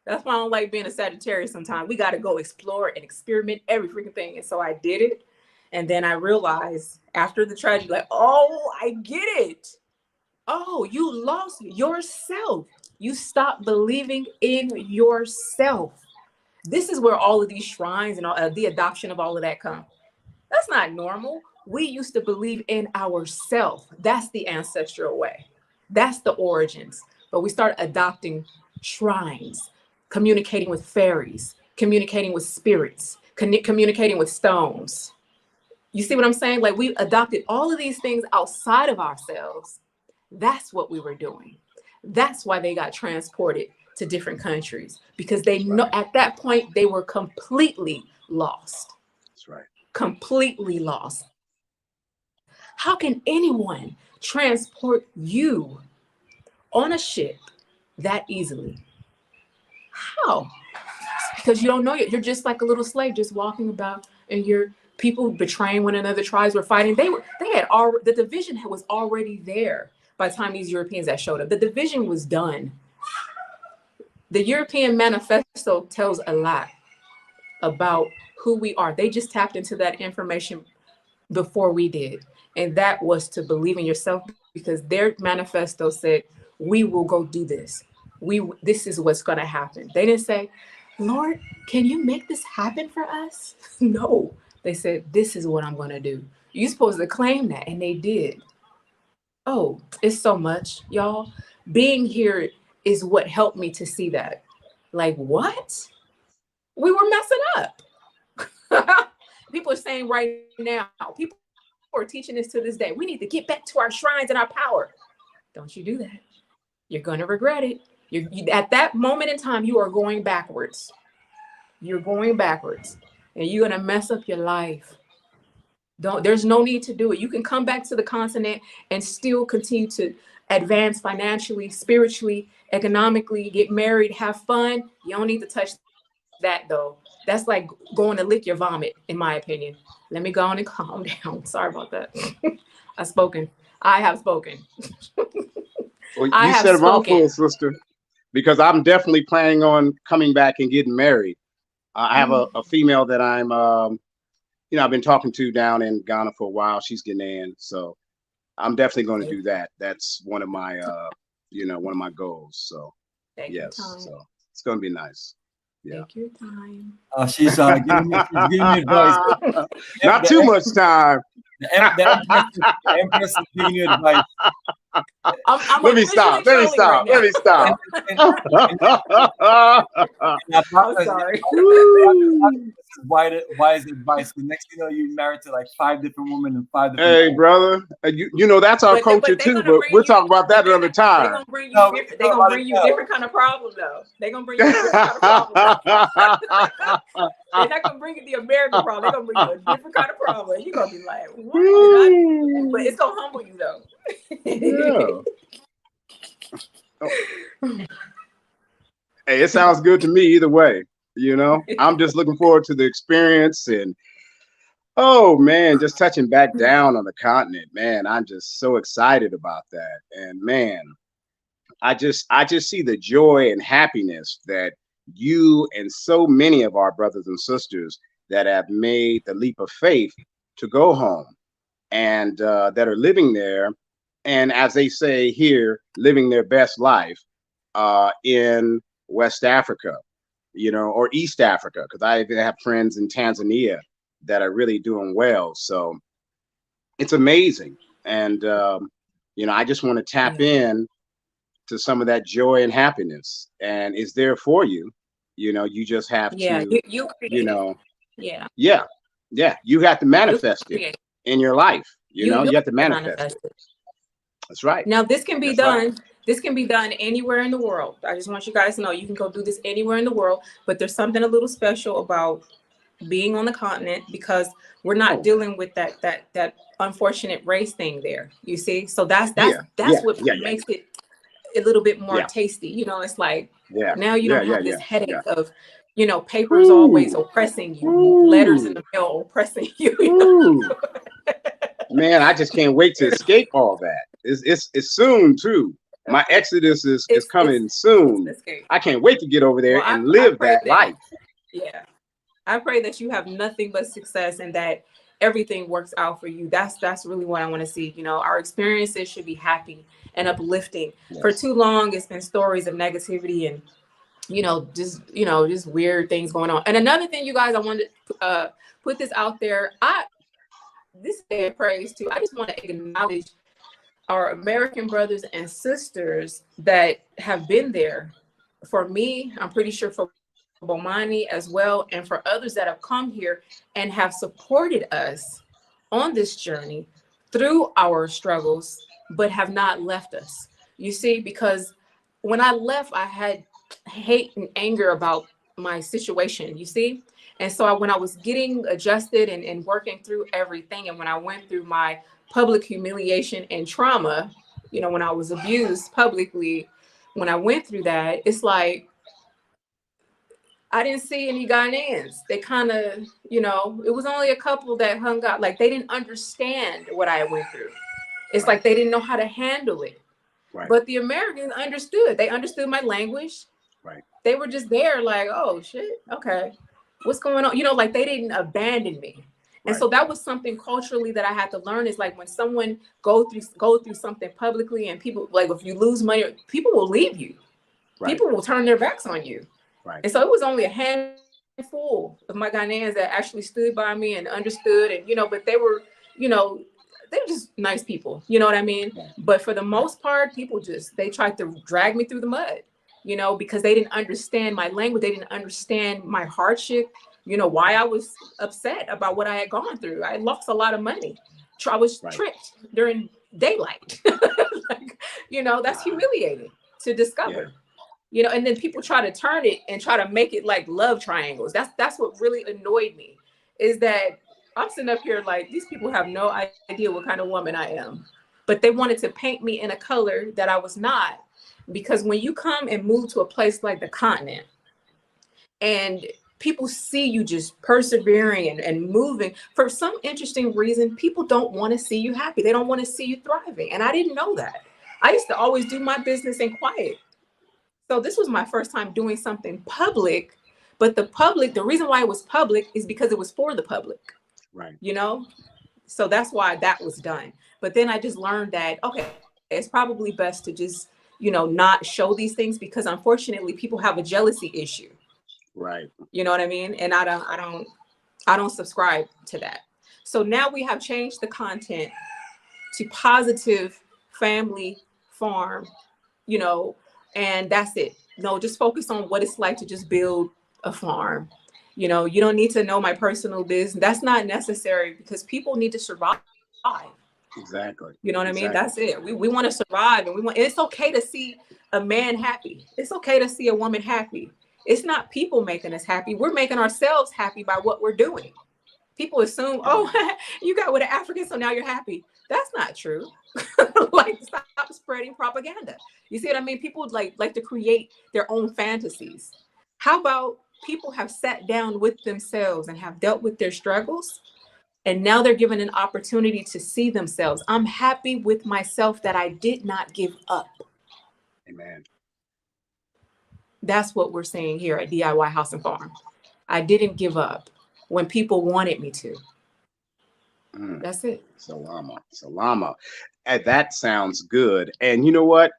That's why I don't like being a Sagittarius sometimes. We got to go explore and experiment every freaking thing. And so I did it. And then I realized after the tragedy, like, oh, I get it. Oh, you lost yourself. You stopped believing in yourself. This is where all of these shrines and all, the adoption of all of that come. That's not normal. We used to believe in ourselves. That's the ancestral way. That's the origins. But we start adopting shrines, communicating with fairies, communicating with spirits, communicating with stones. You see what I'm saying? Like we adopted all of these things outside of ourselves. That's what we were doing. That's why they got transported to different countries, because they know at that point they were completely lost. That's right. Completely lost. How can anyone transport you on a ship that easily? How? Because you don't know it. You're just like a little slave just walking about, and you're people betraying one another, tribes were fighting. The division was already there by the time these Europeans that showed up. The division was done. The European Manifesto tells a lot about who we are. They just tapped into that information before we did. And that was to believe in yourself, because their manifesto said, we will go do this. This is what's going to happen. They didn't say, Lord, can you make this happen for us? No. They said, this is what I'm going to do. You're supposed to claim that. And they did. Oh, it's so much, y'all. Being here is what helped me to see that. Like, what? We were messing up. People are saying right now, people are teaching this to this day. We need to get back to our shrines and our power. Don't you do that. You're going to regret it. At that moment in time, you are going backwards. You're going backwards. And you're going to mess up your life. There's no need to do it. You can come back to the continent and still continue to advance financially, spiritually, economically, get married, have fun. You don't need to touch that though. That's like going to lick your vomit, in my opinion. Let me go on and calm down. Sorry about that. I have spoken. Well, you said a mouthful, sister, because I'm definitely planning on coming back and getting married. I have a female that I'm, I've been talking to down in Ghana for a while. She's Ghanaian, so I'm definitely going to do that. That's one of my, one of my goals. So yes, so it's going to be nice. Yeah. Take your time. She's giving me advice. Not too much time. The Empress is giving you advice. I'm Let me officially stop. Let me trolling right stop. Let me now. stop. I'm sorry. Woo. This is wise advice. The next thing you know, you're married to like 5 different women and 5 different. Hey, brother, you know that's our culture They're too. gonna But bring we'll you. talk about that They're another time. gonna bring you No, we different. can They're talk gonna about bring it you now. different kind of problem though. They're gonna bring you a different kind of problem. They're not gonna bring you the American problem. They're gonna bring you a different kind of problem. You're gonna be like, what did I do? But it's gonna humble you though. Yeah. Oh. Hey, it sounds good to me either way. You know, I'm just looking forward to the experience. And oh man, just touching back down on the continent, man, I'm just so excited about that. And man, I just see the joy and happiness that you and so many of our brothers and sisters that have made the leap of faith to go home and that are living there, and as they say here, living their best life in West Africa, you know, or East Africa, because I even have friends in Tanzania that are really doing well. So it's amazing. And, you know, I just want to tap in to some of that joy and happiness, and it's there for you. You know, you just have to, you create you know, yeah. yeah, you have to manifest it Create. in your life. You know, you have to manifest Manifest it. it. That's right. Now this can be That's right. done. This can be done anywhere in the world. I just want you guys to know you can go do this anywhere in the world, but there's something a little special about being on the continent because we're not dealing with that unfortunate race thing there. You see? So that's what makes it a little bit more tasty. You know, it's like now you don't have this headache of, you know, papers always oppressing you, letters in the mail oppressing you. You know? Man, I just can't wait to escape all that. It's soon too. My exodus is coming soon. I can't wait to get over there and live that life. Yeah. I pray that you have nothing but success and that everything works out for you. That's really what I want to see. You know, our experiences should be happy and uplifting. Yes. For too long, it's been stories of negativity and, just weird things going on. And another thing, you guys, I wanted to put this out there. This day of praise too. I just want to acknowledge our American brothers and sisters that have been there. For me, I'm pretty sure for Bomani as well, and for others that have come here and have supported us on this journey through our struggles, but have not left us. You see, because when I left, I had hate and anger about my situation, you see? And so when I was getting adjusted and working through everything, and when I went through my public humiliation and trauma, you know, when I was abused publicly, when I went through that, it's like, I didn't see any Ghanaians. They kind of, you know, it was only a couple that hung out. Like they didn't understand what I went through. It's like they didn't know how to handle it. Right. But the Americans understood. They understood my language. Right. They were just there like, oh shit, okay. What's going on? You know, like they didn't abandon me. And so that was something culturally that I had to learn, is like when someone go through something publicly, and people, like if you lose money, people will leave you. Right. People will turn their backs on you. Right. And so it was only a handful of my Ghanaians that actually stood by me and understood, and, you know, but they were, you know, they were just nice people, you know what I mean? Yeah. But for the most part, people they tried to drag me through the mud, you know, because they didn't understand my language. They didn't understand my hardship, you know, why I was upset about what I had gone through. I lost a lot of money. I was tricked during daylight. Like, you know, that's humiliating to discover. Yeah. You know, and then people try to turn it and try to make it like love triangles. That's what really annoyed me, is that I'm sitting up here like, these people have no idea what kind of woman I am, but they wanted to paint me in a color that I was not. Because when you come and move to a place like the continent and people see you just persevering and moving, for some interesting reason, people don't want to see you happy. They don't want to see you thriving. And I didn't know that. I used to always do my business in quiet. So this was my first time doing something public, but the reason why it was public is because it was for the public, right? You know, so that's why that was done. But then I just learned that, okay, it's probably best to just, you know, not show these things, because unfortunately people have a jealousy issue, right? You know what I mean? And I don't subscribe to that. So now we have changed the content to positive family farm, you know, and that's it. No, just focus on what it's like to just build a farm. You know, you don't need to know my personal business. That's not necessary because people need to survive. Exactly. You know what I mean? Exactly. That's it. We want to survive, and it's okay to see a man happy. It's okay to see a woman happy. It's not people making us happy. We're making ourselves happy by what we're doing. People assume, oh, you got with an African, so now you're happy. That's not true. Like, stop spreading propaganda. You see what I mean? People like to create their own fantasies. How about people have sat down with themselves and have dealt with their struggles, and now they're given an opportunity to see themselves. I'm happy with myself that I did not give up. Amen. That's what we're saying here at DIY House and Farm. I didn't give up when people wanted me to. That's it. Salama. And that sounds good. And you know what?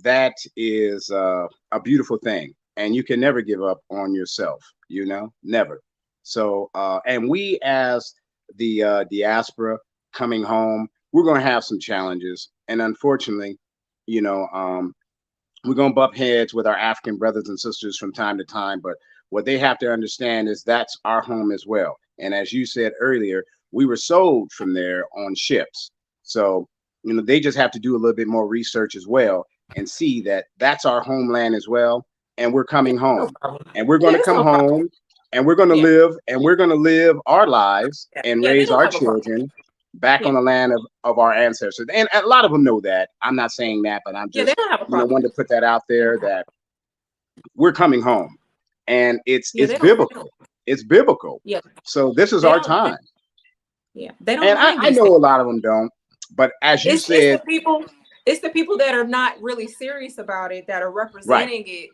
That is a beautiful thing. And you can never give up on yourself, you know, never. So, and we as the diaspora coming home, we're going to have some challenges. And unfortunately, you know, we're going to bump heads with our African brothers and sisters from time to time. But what they have to understand is that's our home as well. And as you said earlier, we were sold from there on ships. So, you know, they just have to do a little bit more research as well and see that that's our homeland as well. And we're coming home, and we're going to come home, and we're going to live, and we're going to live our lives and raise our children back on the land of our ancestors. And a lot of them know that. I'm not saying that, but I'm just, you know, wanted to put that out there that we're coming home, and it's biblical. It's biblical. Yeah. So this is our time. They don't. And I know a lot of them don't, but as you said, it's the people that are not really serious about it that are representing it.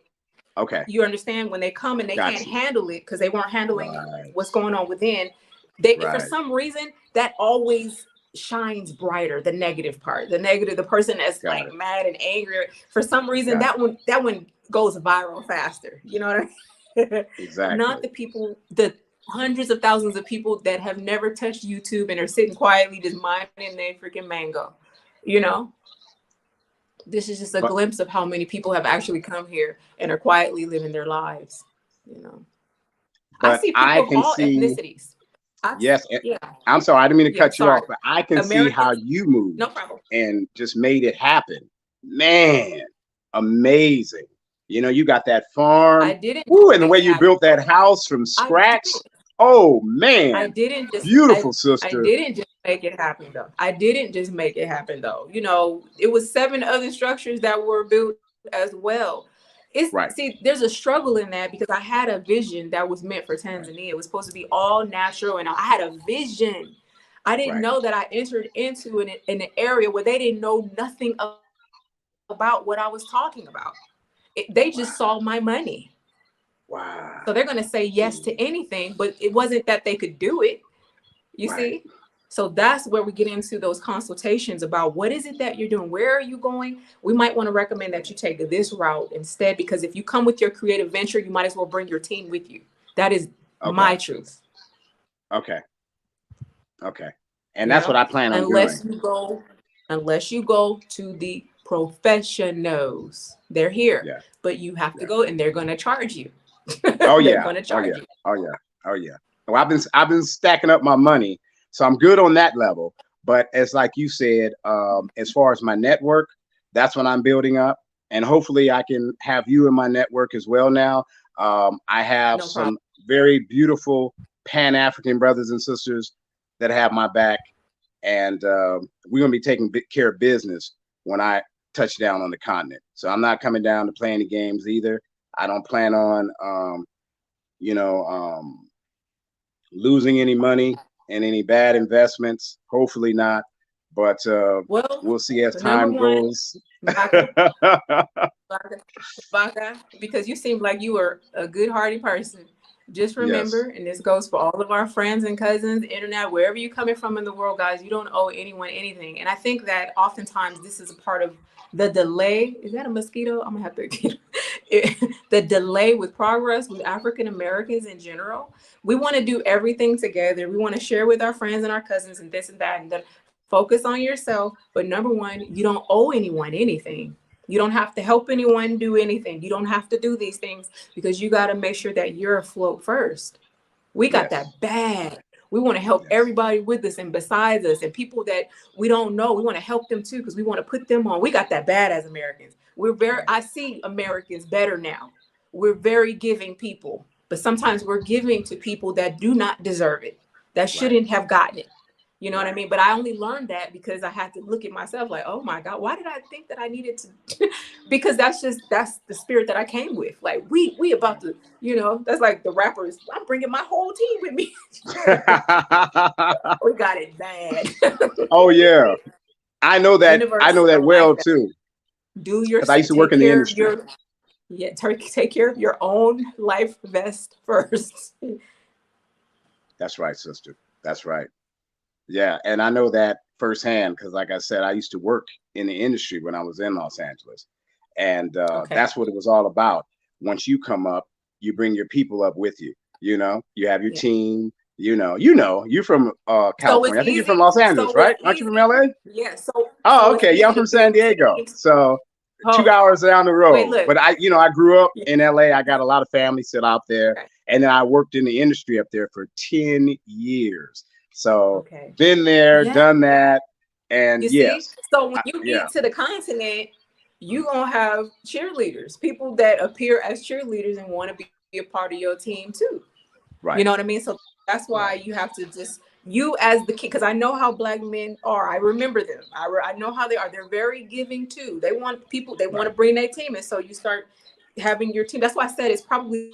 Okay. You understand, when they come and they can't handle it because they weren't handling what's going on within. They for some reason that always shines brighter, the negative part, the person that's like mad and angry. For some reason that one goes viral faster. You know what I mean? Exactly. Not the people, the hundreds of thousands of people that have never touched YouTube and are sitting quietly just minding their freaking mango. You know? This is just a glimpse of how many people have actually come here and are quietly living their lives. You know, I see people of all ethnicities. I'm sorry, I didn't mean to cut you off, but I can see how you moved. No problem. And just made it happen. Man, amazing. You know, you got that farm. I didn't. Ooh, and the way you built that house from scratch. Oh man, I didn't just beautiful sister. I didn't just make it happen though. You know, it was 7 other structures that were built as well. See, there's a struggle in that because I had a vision that was meant for Tanzania. It was supposed to be all natural, and I had a vision. I didn't know that I entered into an area where they didn't know nothing about what I was talking about. They just saw my money. Wow. So they're going to say yes to anything, but it wasn't that they could do it. You see? So that's where we get into those consultations about what is it that you're doing? Where are you going? We might want to recommend that you take this route instead, because if you come with your creative venture, you might as well bring your team with you. That is my truth. Okay. And that's what I plan on doing. Unless you go to the professionals. They're here, but you have to go and they're going to charge you. Oh yeah. Well, I've been stacking up my money, so I'm good on that level. But as like you said, as far as my network, that's what I'm building up, and hopefully I can have you in my network as well. Now, I have some very beautiful Pan-African brothers and sisters that have my back, and we're gonna be taking care of business when I touch down on the continent. So I'm not coming down to play any games either. I don't plan on, losing any money in any bad investments. Hopefully not, but we'll see as time goes. Baka, because you seem like you are a good-hearted person. Just remember, and this goes for all of our friends and cousins, internet, wherever you're coming from in the world, guys, you don't owe anyone anything. And I think that oftentimes this is a part of the delay. Is that a mosquito? I'm gonna have to the delay with progress with African Americans in general. We want to do everything together. We want to share with our friends and our cousins and this and that. And then Focus on yourself. But number one, you don't owe anyone anything. You don't have to help anyone do anything. You don't have to do these things because you got to make sure that you're afloat first. We got that bad. We want to help everybody with us and besides us, and people that we don't know. We want to help them too because we want to put them on. We got that bad as Americans. I see Americans better now. We're very giving people, but sometimes we're giving to people that do not deserve it, that shouldn't have gotten it. You know what I mean? But I only learned that because I had to look at myself like, oh my God, why did I think that I needed to? Because that's the spirit that I came with. Like we about to, that's like the rappers. I'm bringing my whole team with me. We got it bad. Oh yeah, I know that. I know that well too. Do your. Because I used to work in the industry. Take care of your own life vest first. That's right, sister. That's right. Yeah, and I know that firsthand because, like I said, I used to work in the industry when I was in Los Angeles, and that's what it was all about. Once you come up, you bring your people up with you. You have your team. You're from California. I think you're from Los Angeles, right? Aren't you from LA? Yeah. Okay. Yeah, I'm from San Diego. So 2 hours down the road. But I grew up in LA. I got a lot of family still out there, and then I worked in the industry up there for 10 years. So been there, done that, and see? So when you get to the continent, you're gonna have cheerleaders, people that appear as cheerleaders and want to be a part of your team too. Right. You know what I mean? So that's why you have to you as the kid, because I know how Black men are. I remember them. I know how they are. They're very giving too. They want people. They want to bring their team, and so you start having your team. That's why I said it's probably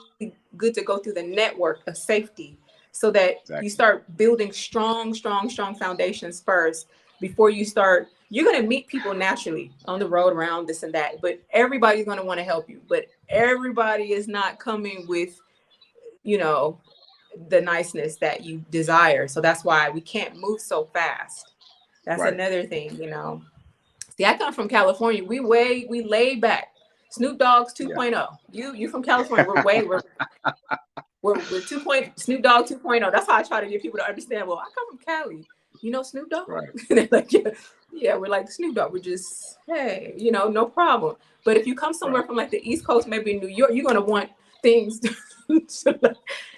good to go through the network of safety. So that you start building strong foundations first before you're going to meet people naturally on the road around this and that, but everybody's going to want to help you. But everybody is not coming with, the niceness that you desire. So that's why we can't move so fast. That's another thing, See, I come from California. We laid back. Snoop Dogg's 2.0. You from California. We're Snoop Dogg 2.0. That's how I try to get people to understand. Well, I come from Cali. Snoop Dogg? Right. They're like, yeah, we're like Snoop Dogg. We're just, hey, no problem. But if you come somewhere from like the East Coast, maybe New York, you're going to want things.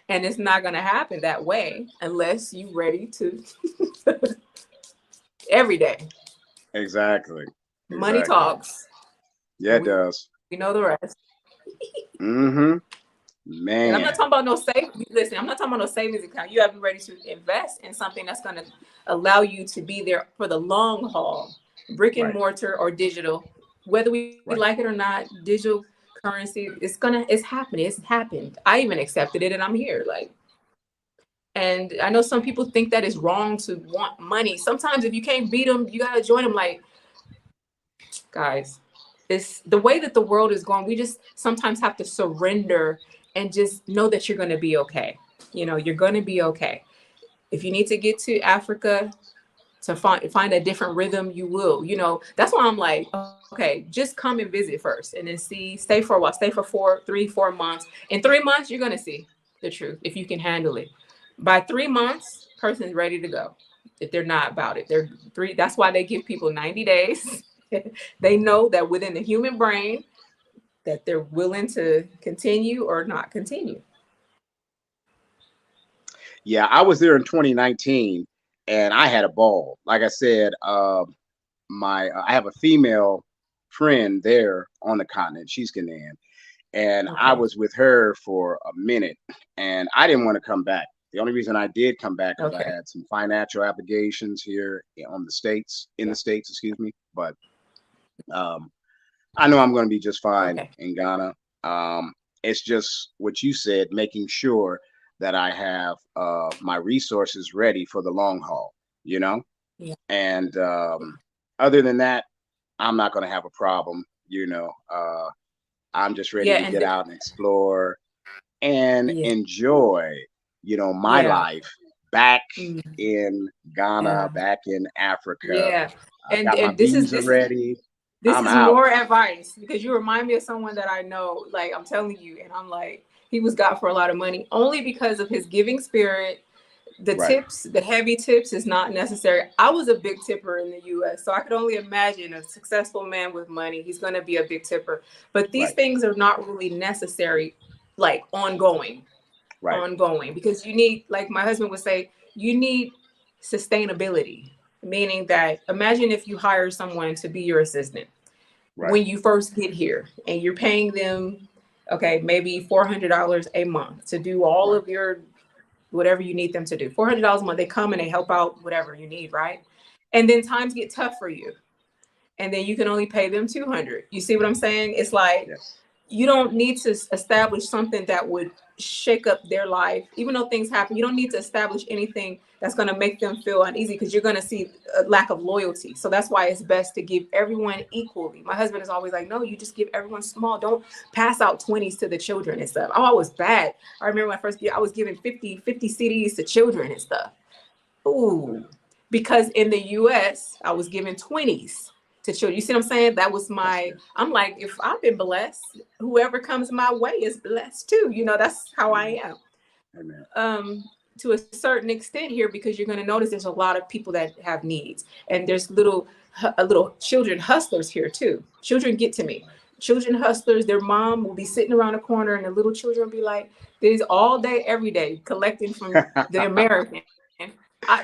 And it's not going to happen that way unless you're ready to every day. Exactly. Money talks. Yeah, it does. We know the rest. Mm-hmm. Man. And I'm not talking about no savings. Listen, I'm not talking about no savings account. You have to be ready to invest in something that's going to allow you to be there for the long haul, brick and mortar or digital, whether we like it or not. Digital currency, it's happening. It's happened. I even accepted it, and I'm here. And I know some people think that it's wrong to want money. Sometimes if you can't beat them, you got to join them. Like, guys, it's the way that the world is going. We just sometimes have to surrender and just know that you're going to be okay. You're going to be okay. If you need to get to Africa to find a different rhythm, you will. That's why I'm like, okay, just come and visit first and then stay for a while. Stay for 3-4 months. In 3 months, you're going to see the truth if you can handle it. By 3 months, person's ready to go. If they're not about it, that's why they give people 90 days. They know that within the human brain, that they're willing to continue or not continue. Yeah, I was there in 2019 and I had a ball. Like I said, I have a female friend there on the continent. She's Ghanaian. And I was with her for a minute and I didn't want to come back. The only reason I did come back is I had some financial obligations here in the States, excuse me. But I know I'm going to be just fine in Ghana. It's just what you said, making sure that I have my resources ready for the long haul, And other than that, I'm not going to have a problem, I'm just ready to get out and explore and enjoy, my life back in Ghana, back in Africa. Yeah. And got my visa ready. This is more advice because you remind me of someone that I know, like I'm telling you, and I'm like, he was got for a lot of money only because of his giving spirit, the tips, the heavy tips is not necessary. I was a big tipper in the US, so I could only imagine a successful man with money, he's going to be a big tipper. But these things are not really necessary, like ongoing, because you need, like my husband would say, you need sustainability, meaning that imagine if you hire someone to be your assistant when you first get here and you're paying them, okay, maybe $400 a month to do all of your whatever you need them to do. $400 a month, they come and they help out whatever you need, right? And then times get tough for you. And then you can only pay them $200. You see what I'm saying? It's like, you don't need to establish something that would shake up their life. Even though things happen, you don't need to establish anything that's going to make them feel uneasy, because you're going to see a lack of loyalty. So that's why it's best to give everyone equally. My husband is always like, no, you just give everyone small. Don't pass out 20s to the children and stuff. Oh, I was bad. I remember when I first I was giving 50 CDs to children and stuff. Ooh, because in the US, I was giving 20s to children. You see what I'm saying? That was I'm like, if I've been blessed, whoever comes my way is blessed too. You know, that's how I am. Amen. To a certain extent here, because you're going to notice there's a lot of people that have needs, and there's little children hustlers here too. Children get to me. Children hustlers, their mom will be sitting around a corner and the little children will be like, there's all day, every day collecting from the American.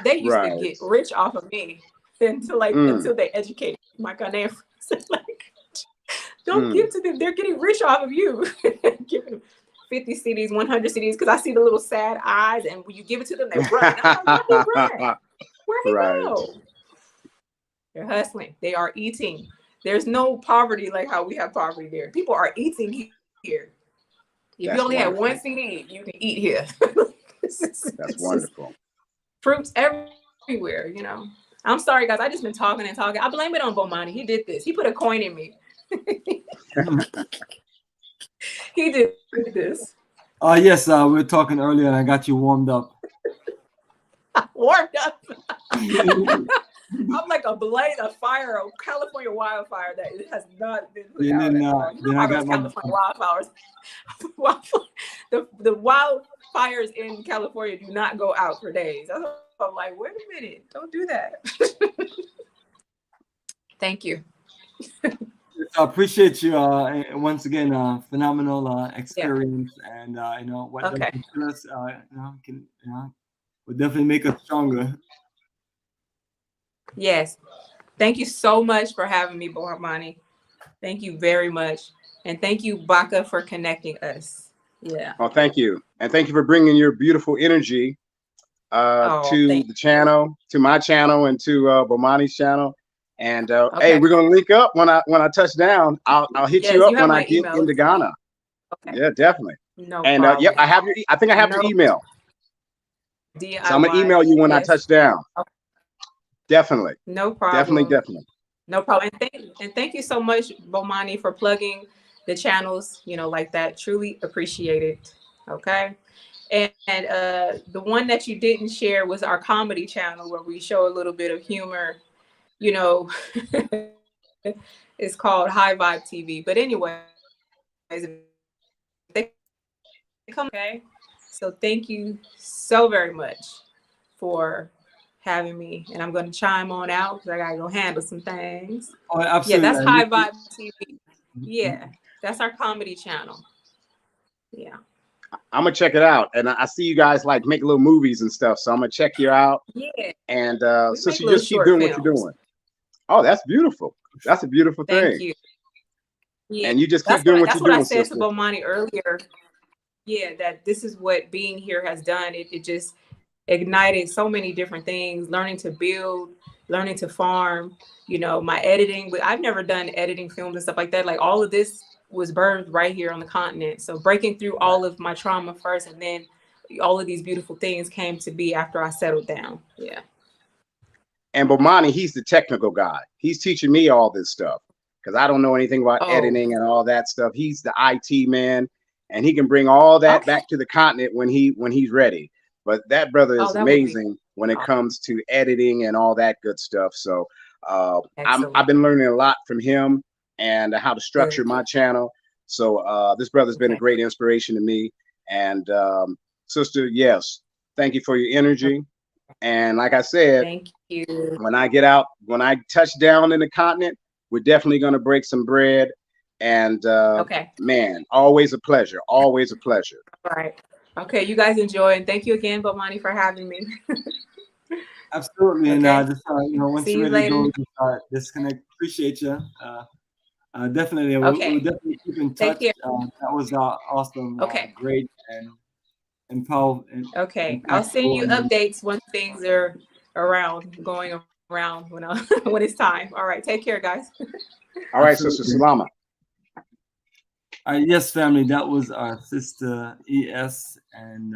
They used to get rich off of me until they educate my Ghanaian friends. Like, don't give to them. They're getting rich off of you. Giving them 50 CDs, 100 CDs, because I see the little sad eyes, and when you give it to them, they run. I'm like, where'd he go? They're hustling. They are eating. There's no poverty like how we have poverty there. People are eating here. If you only have one CD, you can eat here. That's wonderful. Fruits everywhere, you know. I'm sorry, guys. I just been talking and talking. I blame it on Bomani. He did this. He put a coin in me. He did this. Yes, we were talking earlier, and I got you warmed up. Warmed up. I'm like a blaze, a fire, a California wildfire that it has not been put out. You know how those California wildfires. The wildfires in California do not go out for days. I'm like, wait a minute, don't do that. Thank you. I appreciate you. Once again, phenomenal experience, and you know what us, will definitely make us stronger. Yes. Thank you so much for having me, Bomani. Thank you very much, and thank you, Baka, for connecting us. Yeah. Oh, thank you, and thank you for bringing your beautiful energy to the channel, to my channel, and to Bomani's channel. And hey, we're gonna link up when I touch down. I'll hit you up when I get into Ghana. Okay. Yeah, definitely. No and yep, I have your. I think I have your email. DIY, so I'm gonna email you when I touch down. Okay. Definitely. No problem. Definitely. No problem. And thank you so much, Bomani, for plugging the channels. You know, like that. Truly appreciate it. Okay. And the one that you didn't share was our comedy channel, where we show a little bit of humor. You know, it's called High Vibe TV. But anyway, they come. Okay. So thank you so very much for having me, and I'm going to chime on out because I got to go handle some things. Oh, absolutely. Yeah, that's High Vibe TV. Yeah, that's our comedy channel. Yeah. I'm going to check it out. And I see you guys like make little movies and stuff. So I'm going to check you out. Yeah. And so you just keep doing what you're doing. Oh, that's beautiful. That's a beautiful thing. Thank you. Yeah. And you just keep doing what you're doing. That's what I said to Bomani earlier. Yeah, that this is what being here has done. It just ignited so many different things, learning to build, learning to farm, you know, my editing. I've never done editing films and stuff like that. Like all of this was birthed right here on the continent. So breaking through all of my trauma first, and then all of these beautiful things came to be after I settled down. Yeah. And Bomani, he's the technical guy. He's teaching me all this stuff because I don't know anything about editing and all that stuff. He's the IT man, and he can bring all that back to the continent when he's ready. But that brother is amazing when it comes to editing and all that good stuff. So I've been learning a lot from him and how to structure my channel. So this brother's been a great inspiration to me. And sister, yes, Thank you for your energy. And like I said, Thank you. when I get out, when I touch down in the continent, we're definitely going to break some bread. And Okay. man, always a pleasure. Always a pleasure. All right. Okay, you guys enjoy, and thank you again, Bomani, for having me. Absolutely. Okay. And just once See you're you ready to later. go, just disconnect. Appreciate you. Definitely, we'll Okay. definitely keep in Take touch. care. That was awesome, Okay. great, and powerful, Okay. I'll send you impactful. And updates when things are going around when when it's time. All right. Take care, guys. All right, Sister absolutely. Salama. Yes, family. That was our sister ES, and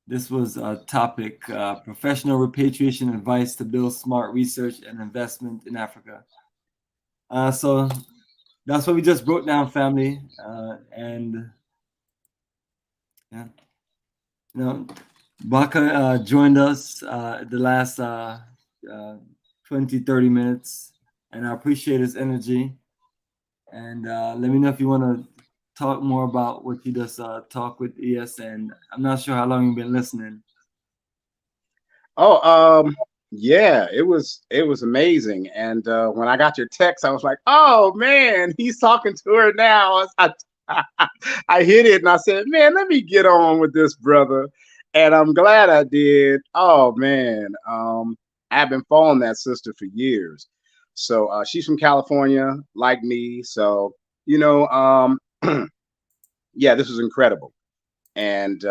this was our topic: professional repatriation advice to build smart research and investment in Africa. So that's what we just broke down, family, and yeah, Baka joined us the last 20, 30 minutes, and I appreciate his energy. And let me know if you want to talk more about what you just talked with ES. And I'm not sure how long you've been listening. Oh, yeah, it was amazing. And when I got your text, I was like, oh man, he's talking to her now. I hit it and I said, man, let me get on with this brother. And I'm glad I did. Oh man, I've been following that sister for years. So she's from California, like me. So yeah, this was incredible. And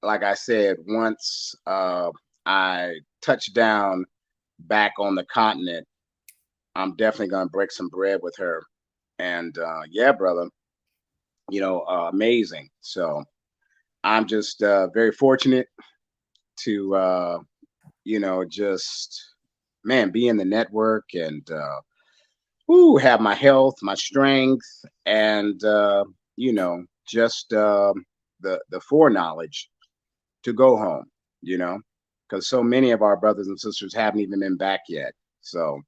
like I said, once I touch down back on the continent, I'm definitely gonna break some bread with her. And yeah, brother, amazing. So I'm just very fortunate to just man be in the network and have my health, my strength, and just the foreknowledge to go home. Because so many of our brothers and sisters haven't even been back yet. So,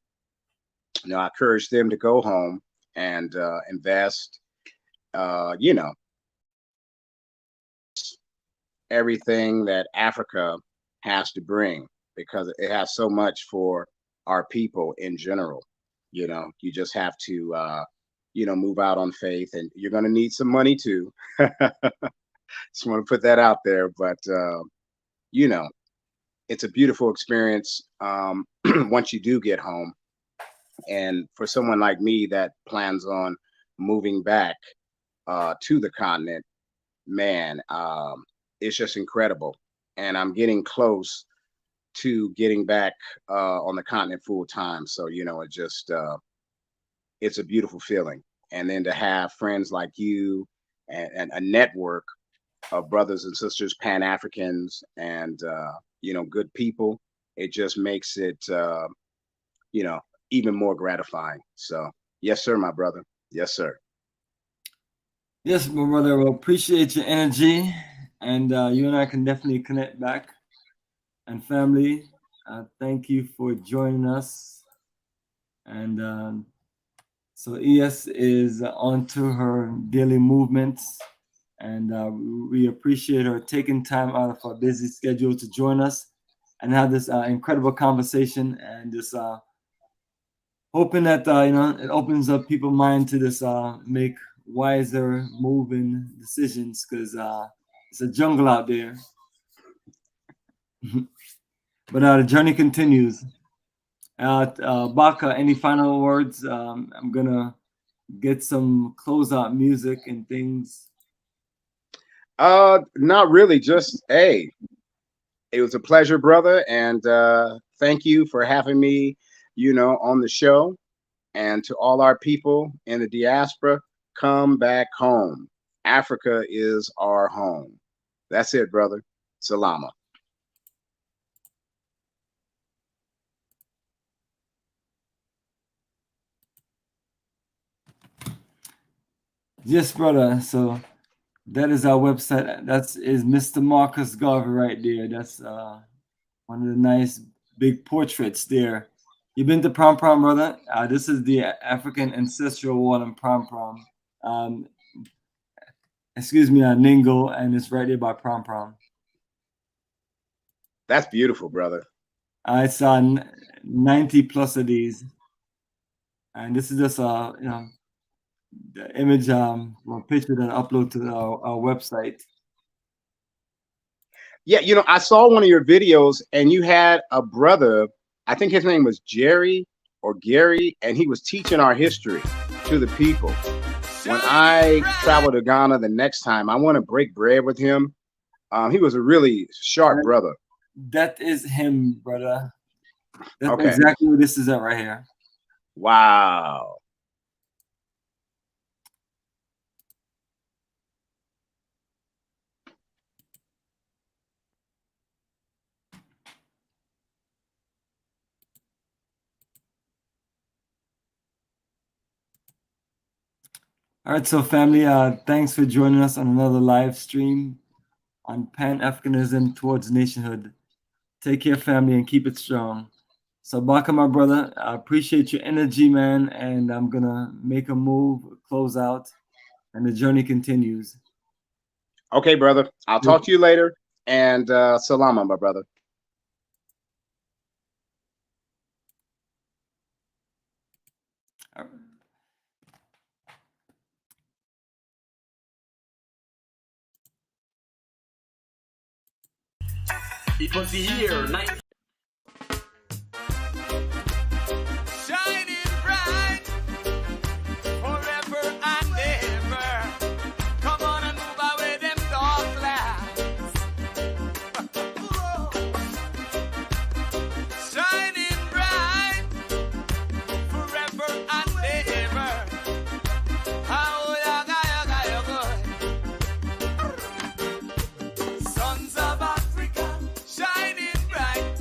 I encourage them to go home and invest, everything that Africa has to bring because it has so much for our people in general. You just have to, move out on faith, and you're going to need some money too. Just want to put that out there, but it's a beautiful experience once you do get home. And for someone like me that plans on moving back to the continent, man, it's just incredible. And I'm getting close to getting back on the continent full time. So, it's a beautiful feeling. And then to have friends like you and a network of brothers and sisters, Pan-Africans, and good people, it just makes it even more gratifying. So yes, sir, my brother. Yes, sir. Yes, my brother. Well, appreciate your energy, and you and I can definitely connect back. And family, thank you for joining us. And so ES is on to her daily movements, and we appreciate her taking time out of her busy schedule to join us and have this incredible conversation, and just hoping that it opens up people's mind to this make wiser moving decisions, because it's a jungle out there. But the journey continues. Baka, any final words? I'm gonna get some closeout music and things. Not really. Just hey, it was a pleasure, brother, and thank you for having me, on the show. And to all our people in the diaspora, come back home. Africa is our home. That's it, brother. Salama. Yes, brother. So that is our website. That is Mr. Marcus Garvey right there. That's one of the nice big portraits there. You've been to Prom Prom, brother? This is the African Ancestral Wall in Prom Prom. Ningo, and it's right there by Prom Prom. That's beautiful, brother. I saw 90 plus of these, and this is just the image, picture that I upload to our website. Yeah, I saw one of your videos, and you had a brother. I think his name was Jerry or Gary, and he was teaching our history to the people. When I travel to Ghana the next time, I want to break bread with him. He was a really sharp brother. That is him, brother. That's okay. Exactly what this is at right here. Wow. All right, so family, thanks for joining us on another live stream on Pan-Africanism towards nationhood. Take care, family, and keep it strong. So, Baka, my brother, I appreciate your energy, man, and I'm going to make a move, close out, and the journey continues. Okay, brother. I'll talk to you later, and salama, my brother. All right. It was the year shining bright forever and ever. Come on and move away them dark clouds. Shining bright forever and ever. Oh, yeah, sons of Africa, shining bright.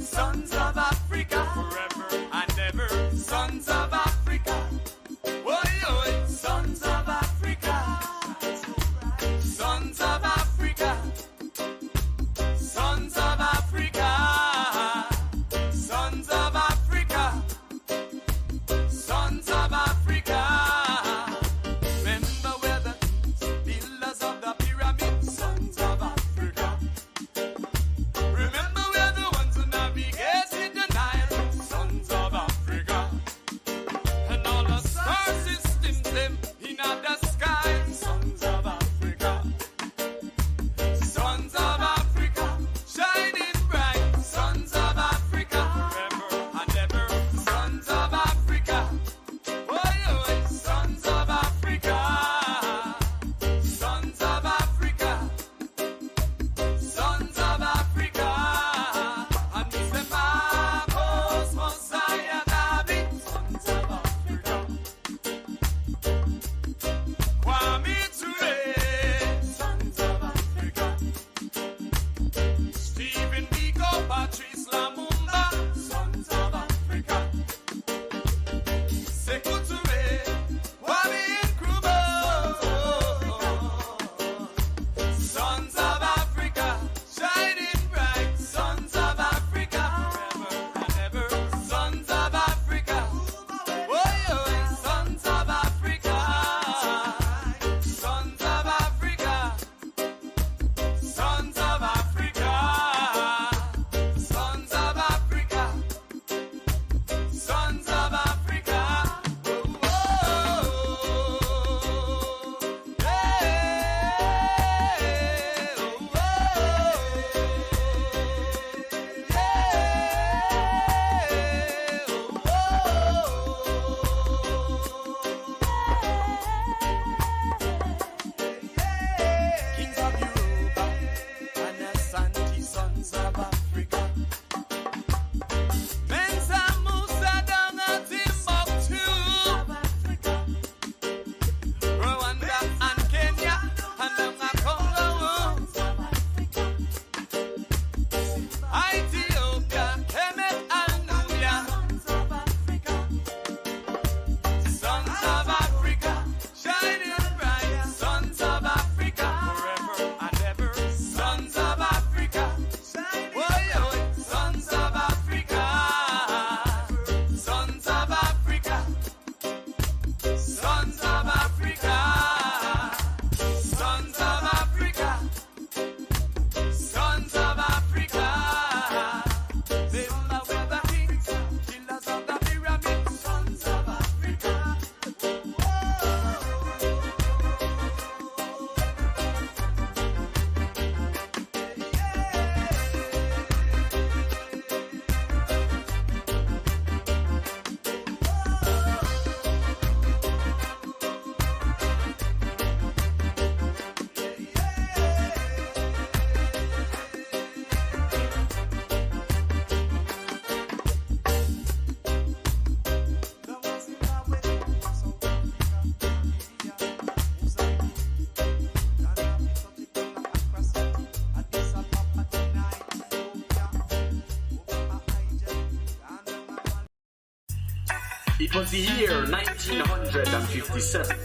It was the year 1957.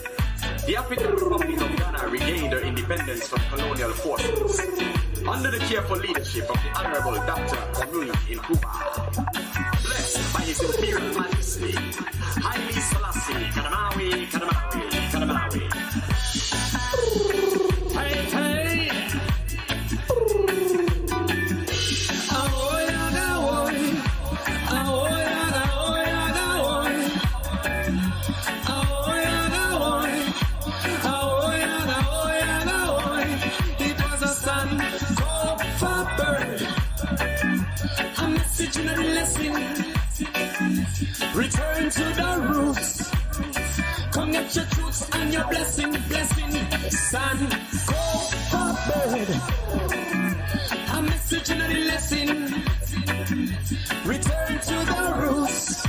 The African Republic of Ghana regained her independence from colonial forces under the careful leadership of the Honorable Dr. Bomani Nkrumah. Blessed by His Imperial Majesty, Haile Selassie, Kadamawi, Kadamawi, Kadamawi. Hey, hey! Return to the roots. Come get your truths and your blessing, blessing. Son, go forward. A message in the lesson. Return to the roots.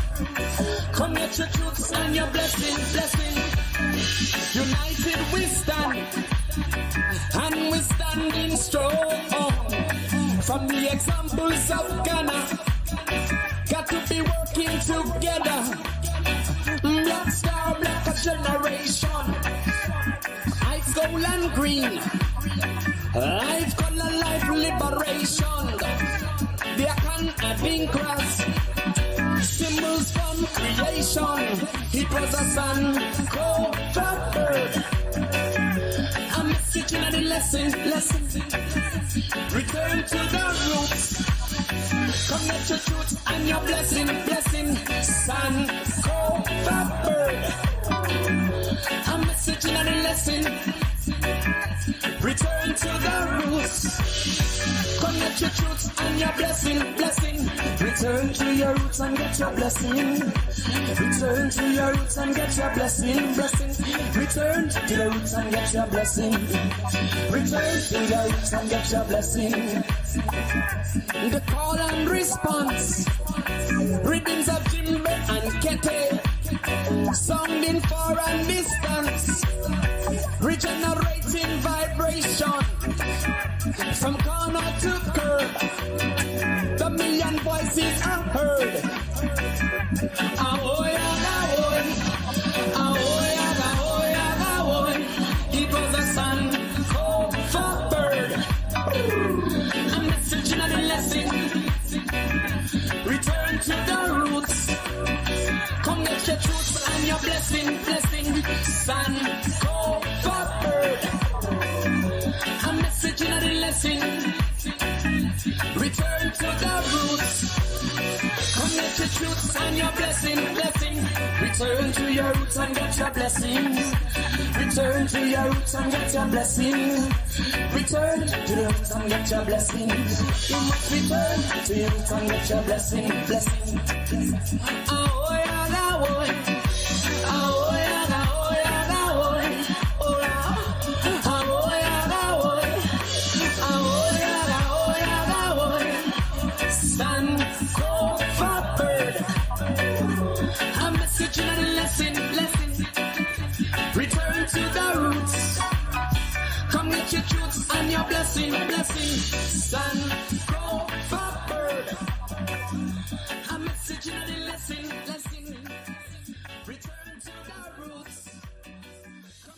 Come get your truths and your blessing, blessing. United we stand, and we standing strong. From the examples of Ghana, got to be working together. Black star, black generation. Ice, gold and green. Life, color, life, liberation. Black and pink cross. Symbols from creation. It was a sun, go forward. A message in the lesson, lesson. Return to the roots. Come get your truth and your blessing, blessing. Son, go forward. A message in the lesson. Return to the roots. Come get your truth and your blessing, blessing. Return to your roots and get your blessing. Return to your roots and get your blessing, blessing. Return to the roots and get your blessing. Return to your roots and get your blessing. The call and response. Rhythms of Jimbe and Kete. Sounding far and distance. Regenerating vibration. From corner to curb. The million voices are heard. Ahoya, ahoy. Ahoya, ahoya, ahoy. It was a sun, hope for bird. A message in the lesson. Return to the roots. Come get your truth and your blessing, blessing. Sun, hope for bird. A message in the lesson. Return to the roots. Come get your truths and your blessing, blessing. Return to your roots and get your blessings. Return to your roots and get your blessing. Return to the roots and get your blessing. You must return to your roots and get your blessing, blessing. Ahoy, ahoy. Ahoy, ahoy, ahoy. Ahoy, ahoy. Ahoy, ahoy, ahoy. Stand, go forward. A message and a lesson, lesson. Return to the roots. Come get your truths and your blessing, blessing. Stand, go forward. A message and a lesson, lesson.